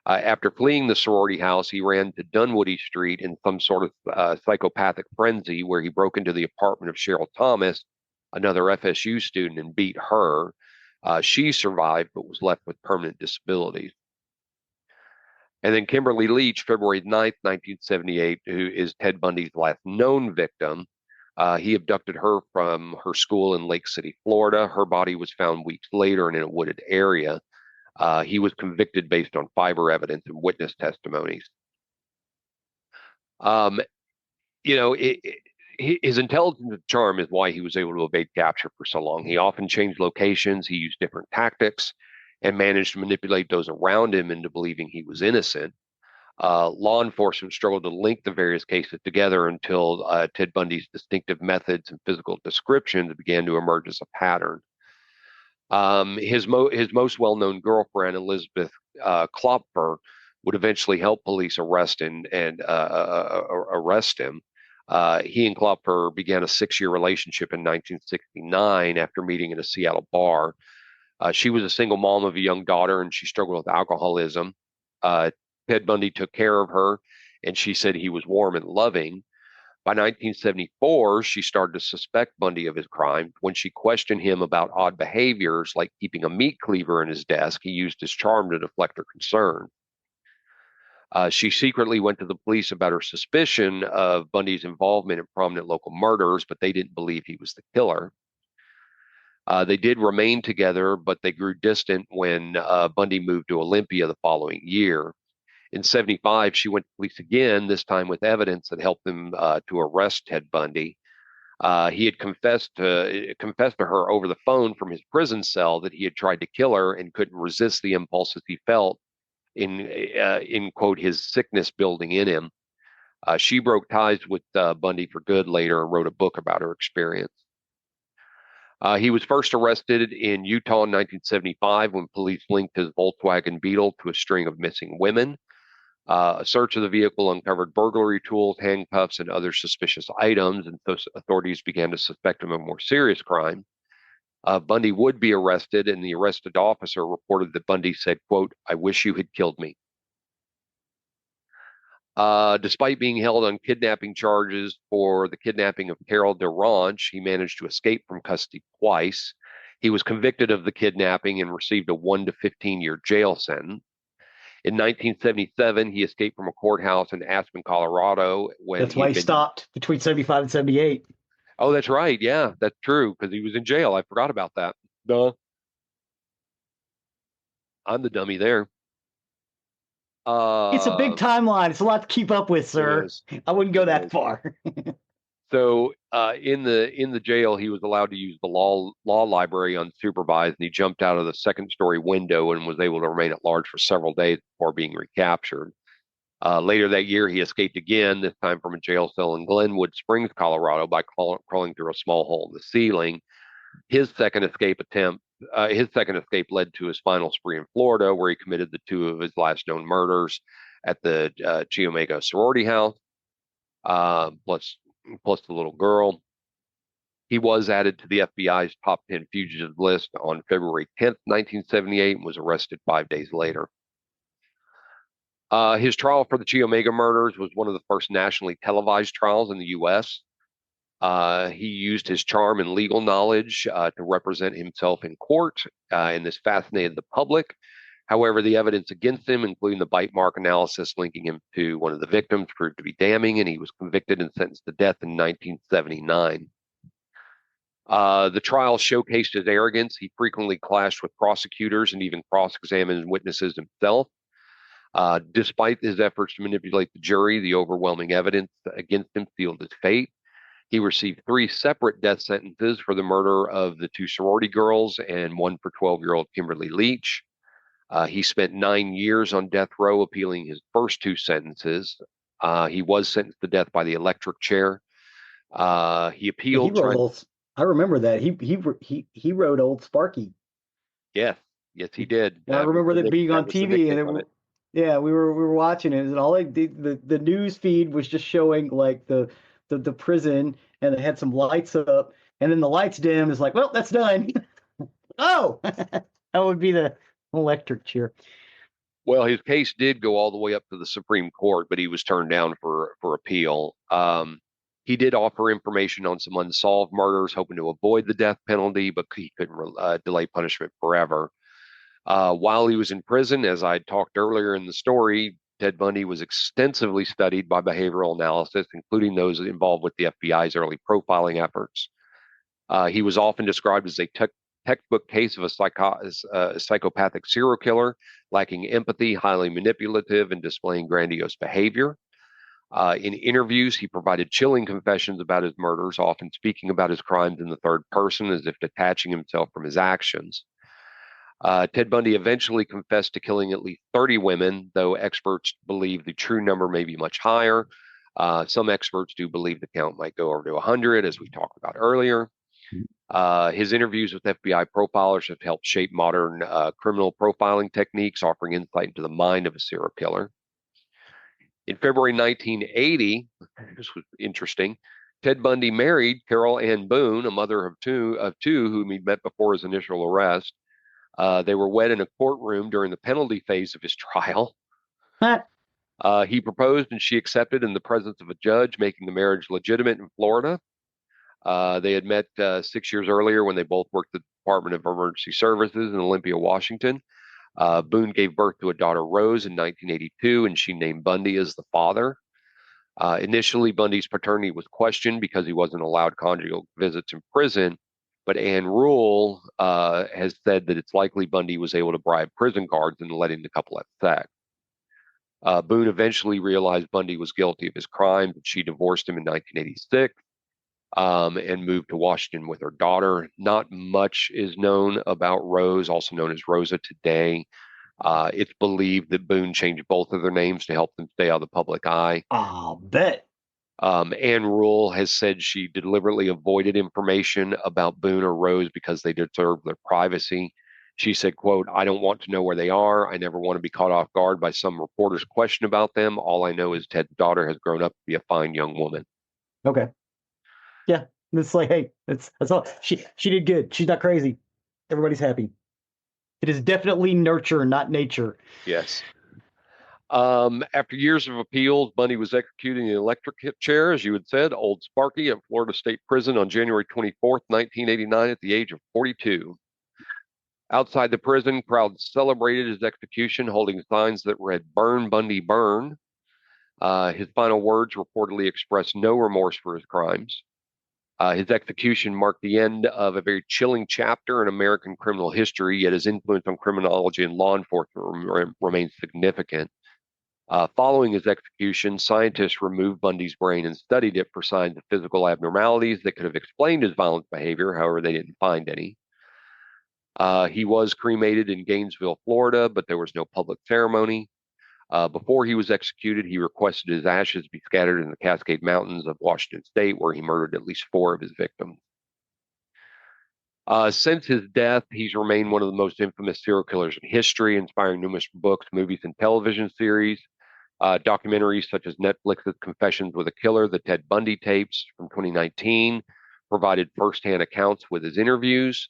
After fleeing the sorority house, he ran to Dunwoody Street in some sort of psychopathic frenzy where he broke into the apartment of Cheryl Thomas, another FSU student, and beat her. She survived but was left with permanent disabilities. And then Kimberly Leach, February 9th, 1978, who is Ted Bundy's last known victim. He abducted her from her school in Lake City, Florida. Her body was found weeks later in a wooded area. He was convicted based on fiber evidence and witness testimonies. His intelligence and charm is why he was able to evade capture for so long. He often changed locations. He used different tactics and managed to manipulate those around him into believing he was innocent. Law enforcement struggled to link the various cases together until Ted Bundy's distinctive methods and physical descriptions began to emerge as a pattern. His most well-known girlfriend, Elizabeth Klopfer, would eventually help police arrest and arrest him. He and Klopfer began a 6-year relationship in 1969 after meeting in a Seattle bar. She was a single mom of a young daughter, and she struggled with alcoholism. Ted Bundy took care of her, and she said he was warm and loving. By 1974, she started to suspect Bundy of his crime. When she questioned him about odd behaviors, like keeping a meat cleaver in his desk, he used his charm to deflect her concern. She secretly went to the police about her suspicion of Bundy's involvement in prominent local murders, but they didn't believe he was the killer. They did remain together, but they grew distant when Bundy moved to Olympia the following year. In 75, she went to police again, this time with evidence that helped them to arrest Ted Bundy. He had confessed to her over the phone from his prison cell that he had tried to kill her and couldn't resist the impulses he felt in quote, his sickness building in him. She broke ties with Bundy for good later and wrote a book about her experience. He was first arrested in Utah in 1975 when police linked his Volkswagen Beetle to a string of missing women. A search of the vehicle uncovered burglary tools, handcuffs, and other suspicious items, and so authorities began to suspect him of more serious crime. Bundy would be arrested, and the arrested officer reported that Bundy said, quote, "I wish you had killed me." Despite being held on kidnapping charges for the kidnapping of Carol DeRanch, he managed to escape from custody twice. He was convicted of the kidnapping and received a 1 to 15-year jail sentence. In 1977, he escaped from a courthouse in Aspen, Colorado. That's why he stopped between 75 and 78. Oh, that's right. Yeah, that's true, because he was in jail. I forgot about that. Duh. I'm the dummy there. It's a big Uh, timeline. It's a lot to keep up with, it sir. is. I wouldn't go It that is. far. So in the jail, he was allowed to use the law library unsupervised, and he jumped out of the second story window and was able to remain at large for several days before being recaptured. Later that year, he escaped again, this time from a jail cell in Glenwood Springs, Colorado, by crawling through a small hole in the ceiling. His second escape attempt, his second escape led to his final spree in Florida, where he committed the two of his last known murders at the Chi Omega sorority house, plus the little girl. He was added to the FBI's top 10 fugitive list on February 10th, 1978, and was arrested 5 days later. His trial for the Chi Omega murders was one of the first nationally televised trials in the U.S. He used his charm and legal knowledge to represent himself in court, and this fascinated the public. However, the evidence against him, including the bite mark analysis linking him to one of the victims, proved to be damning, and he was convicted and sentenced to death in 1979. The trial showcased his arrogance. He frequently clashed with prosecutors and even cross-examined witnesses himself. Despite his efforts to manipulate the jury, the overwhelming evidence against him sealed his fate. He received 3 separate death sentences for the murder of the 2 sorority girls and one for 12-year-old Kimberly Leach. He spent 9 years on death row appealing his first 2 sentences. He was sentenced to death by the electric chair. He Yeah, he appealed, wrote trying. old. I remember that he wrote old Sparky. Yes, yes, he did. And I remember that being That on was the TV, and nickname of it. yeah, we were watching it, and all the news feed was just showing like the prison, and they had some lights up, and then the lights dim. It's like, well, that's done. Oh, that would be the electric chair. Well, his case did go all the way up to the Supreme Court, but he was turned down for appeal. He did offer information on some unsolved murders, hoping to avoid the death penalty, but he couldn't delay punishment forever. While he was in prison, as I talked earlier in the story, Ted Bundy was extensively studied by behavioral analysis, including those involved with the FBI's early profiling efforts. He was often described as a textbook case of a psychopathic serial killer, lacking empathy, highly manipulative, and displaying grandiose behavior. In interviews, he provided chilling confessions about his murders, often speaking about his crimes in the third person as if detaching himself from his actions. Ted Bundy eventually confessed to killing at least 30 women, though experts believe the true number may be much higher. Some experts do believe the count might go over to 100, as we talked about earlier. His interviews with FBI profilers have helped shape modern criminal profiling techniques, offering insight into the mind of a serial killer. In February 1980, this was interesting, Ted Bundy married Carol Ann Boone, a mother of two whom he met before his initial arrest. They were wed in a courtroom during the penalty phase of his trial. He proposed and she accepted in the presence of a judge, making the marriage legitimate in Florida. They had met 6 years earlier when they both worked at the Department of Emergency Services in Olympia, Washington. Boone gave birth to a daughter, Rose, in 1982, and she named Bundy as the father. Initially, Bundy's paternity was questioned because he wasn't allowed conjugal visits in prison, but Ann Rule has said that it's likely Bundy was able to bribe prison guards into letting the couple have sex. Boone eventually realized Bundy was guilty of his crime, but she divorced him in 1986 and moved to Washington with her daughter. Not much is known about Rose, also known as Rosa today. It's believed that Boone changed both of their names to help them stay out of the public eye. I'll bet. Ann Rule has said she deliberately avoided information about Boone or Rose because they deserve their privacy. She said, quote, "I don't want to know where they are. I never want to be caught off guard by some reporter's question about them. All I know is Ted's daughter has grown up to be a fine young woman." Okay. Yeah. It's like, hey, that's all. She did good. She's not crazy. Everybody's happy. It is definitely nurture, not nature. Yes. After years of appeals, Bundy was executed in the electric chair, as you had said, Old Sparky at Florida State Prison on January 24th, 1989, at the age of 42. Outside the prison, crowds celebrated his execution, holding signs that read, "Burn, Bundy, burn." His final words reportedly expressed no remorse for his crimes. His execution marked the end of a very chilling chapter in American criminal history, yet his influence on criminology and law enforcement remains significant. Following his execution, scientists removed Bundy's brain and studied it for signs of physical abnormalities that could have explained his violent behavior. However, they didn't find any. He was cremated in Gainesville, Florida, but there was no public ceremony. Before he was executed, he requested his ashes be scattered in the Cascade Mountains of Washington State, where he murdered at least 4 of his victims. Since his death, he's remained one of the most infamous serial killers in history, inspiring numerous books, movies, and television series. Documentaries such as Netflix's Confessions with a Killer, the Ted Bundy tapes from 2019, provided firsthand accounts with his interviews.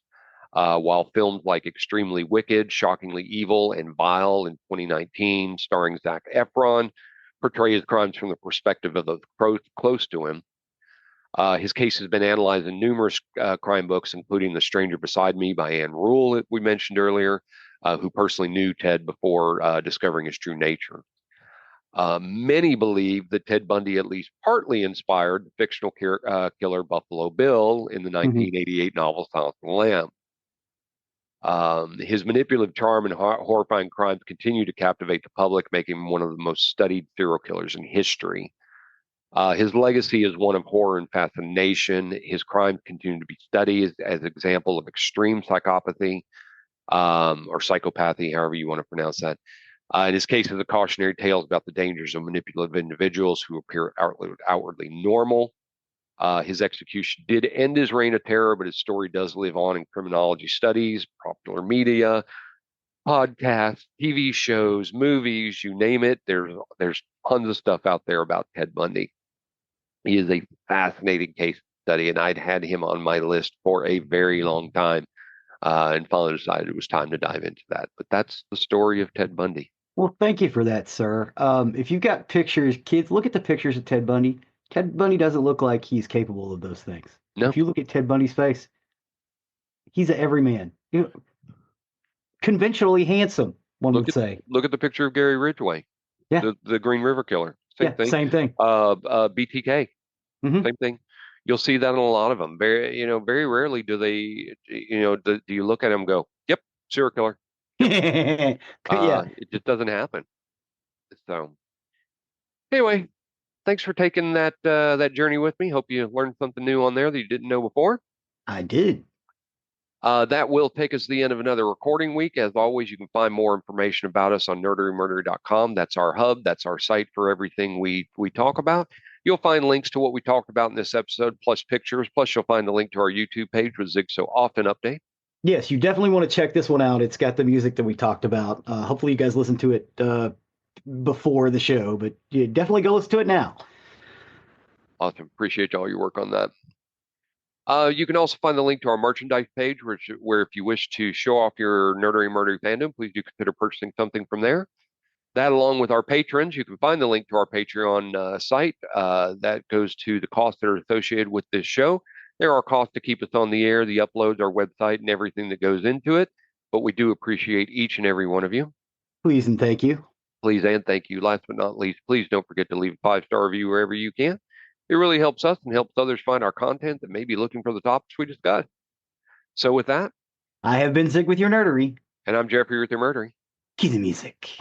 While films like Extremely Wicked, Shockingly Evil, and Vile in 2019, starring Zac Efron, portray his crimes from the perspective of those close to him. His case has been analyzed in numerous crime books, including The Stranger Beside Me by Anne Rule, that we mentioned earlier, who personally knew Ted before discovering his true nature. Many believe that Ted Bundy at least partly inspired the fictional killer Buffalo Bill in the 1988 novel Silence of the Lambs. His manipulative charm and horrifying crimes continue to captivate the public, making him one of the most studied serial killers in history. His legacy is one of horror and fascination. His crimes continue to be studied as an example of extreme psychopathy or psychopathy, however you want to pronounce that. In his case, is a cautionary tales about the dangers of manipulative individuals who appear outwardly normal. His execution did end his reign of terror, but his story does live on in criminology studies, popular media, podcasts, TV shows, movies, you name it. There's tons of stuff out there about Ted Bundy. He is a fascinating case study, and I'd had him on my list for a very long time, and finally decided it was time to dive into that. But that's the story of Ted Bundy. Well, thank you for that, sir. If you've got pictures, kids, look at the pictures of Ted Bundy. Ted Bundy doesn't look like he's capable of those things. No. If you look at Ted Bundy's face, he's an everyman. Conventionally handsome, one would say. Look at the picture of Gary Ridgway, Yeah. the Green River Killer. Same thing. BTK, Mhm. same thing. You'll see that in a lot of them. Very rarely do they, do you look at them and go, "Yep, serial killer." Yeah. It just doesn't happen. So, anyway, thanks for taking that journey with me. Hope you learned something new on there that you didn't know before. I did. That will take us to the end of another recording week. As always, you can find more information about us on nerderymurdery.com. That's our hub. That's our site for everything we talk about. You'll find links to what we talked about in this episode, plus pictures. Plus, you'll find a link to our YouTube page with Zig So Often update. Yes, you definitely want to check this one out. It's got the music that we talked about. Hopefully, you guys listened to it before the show, but you definitely go listen to it now. Awesome. Appreciate all your work on that. You can also find the link to our merchandise page, where if you wish to show off your Nerdery Murdery fandom, please do consider purchasing something from there. That, along with our patrons, you can find the link to our Patreon site. That goes to the costs that are associated with this show. There are costs to keep us on the air, the uploads, our website, and everything that goes into it. But we do appreciate each and every one of you. Please and thank you. Please and thank you. Last but not least, please don't forget to leave a 5-star review wherever you can. It really helps us and helps others find our content that may be looking for the topics we discussed. So with that, I have been Zig with your nerdery. and I'm Geoffrey with your murdery. Cue the music.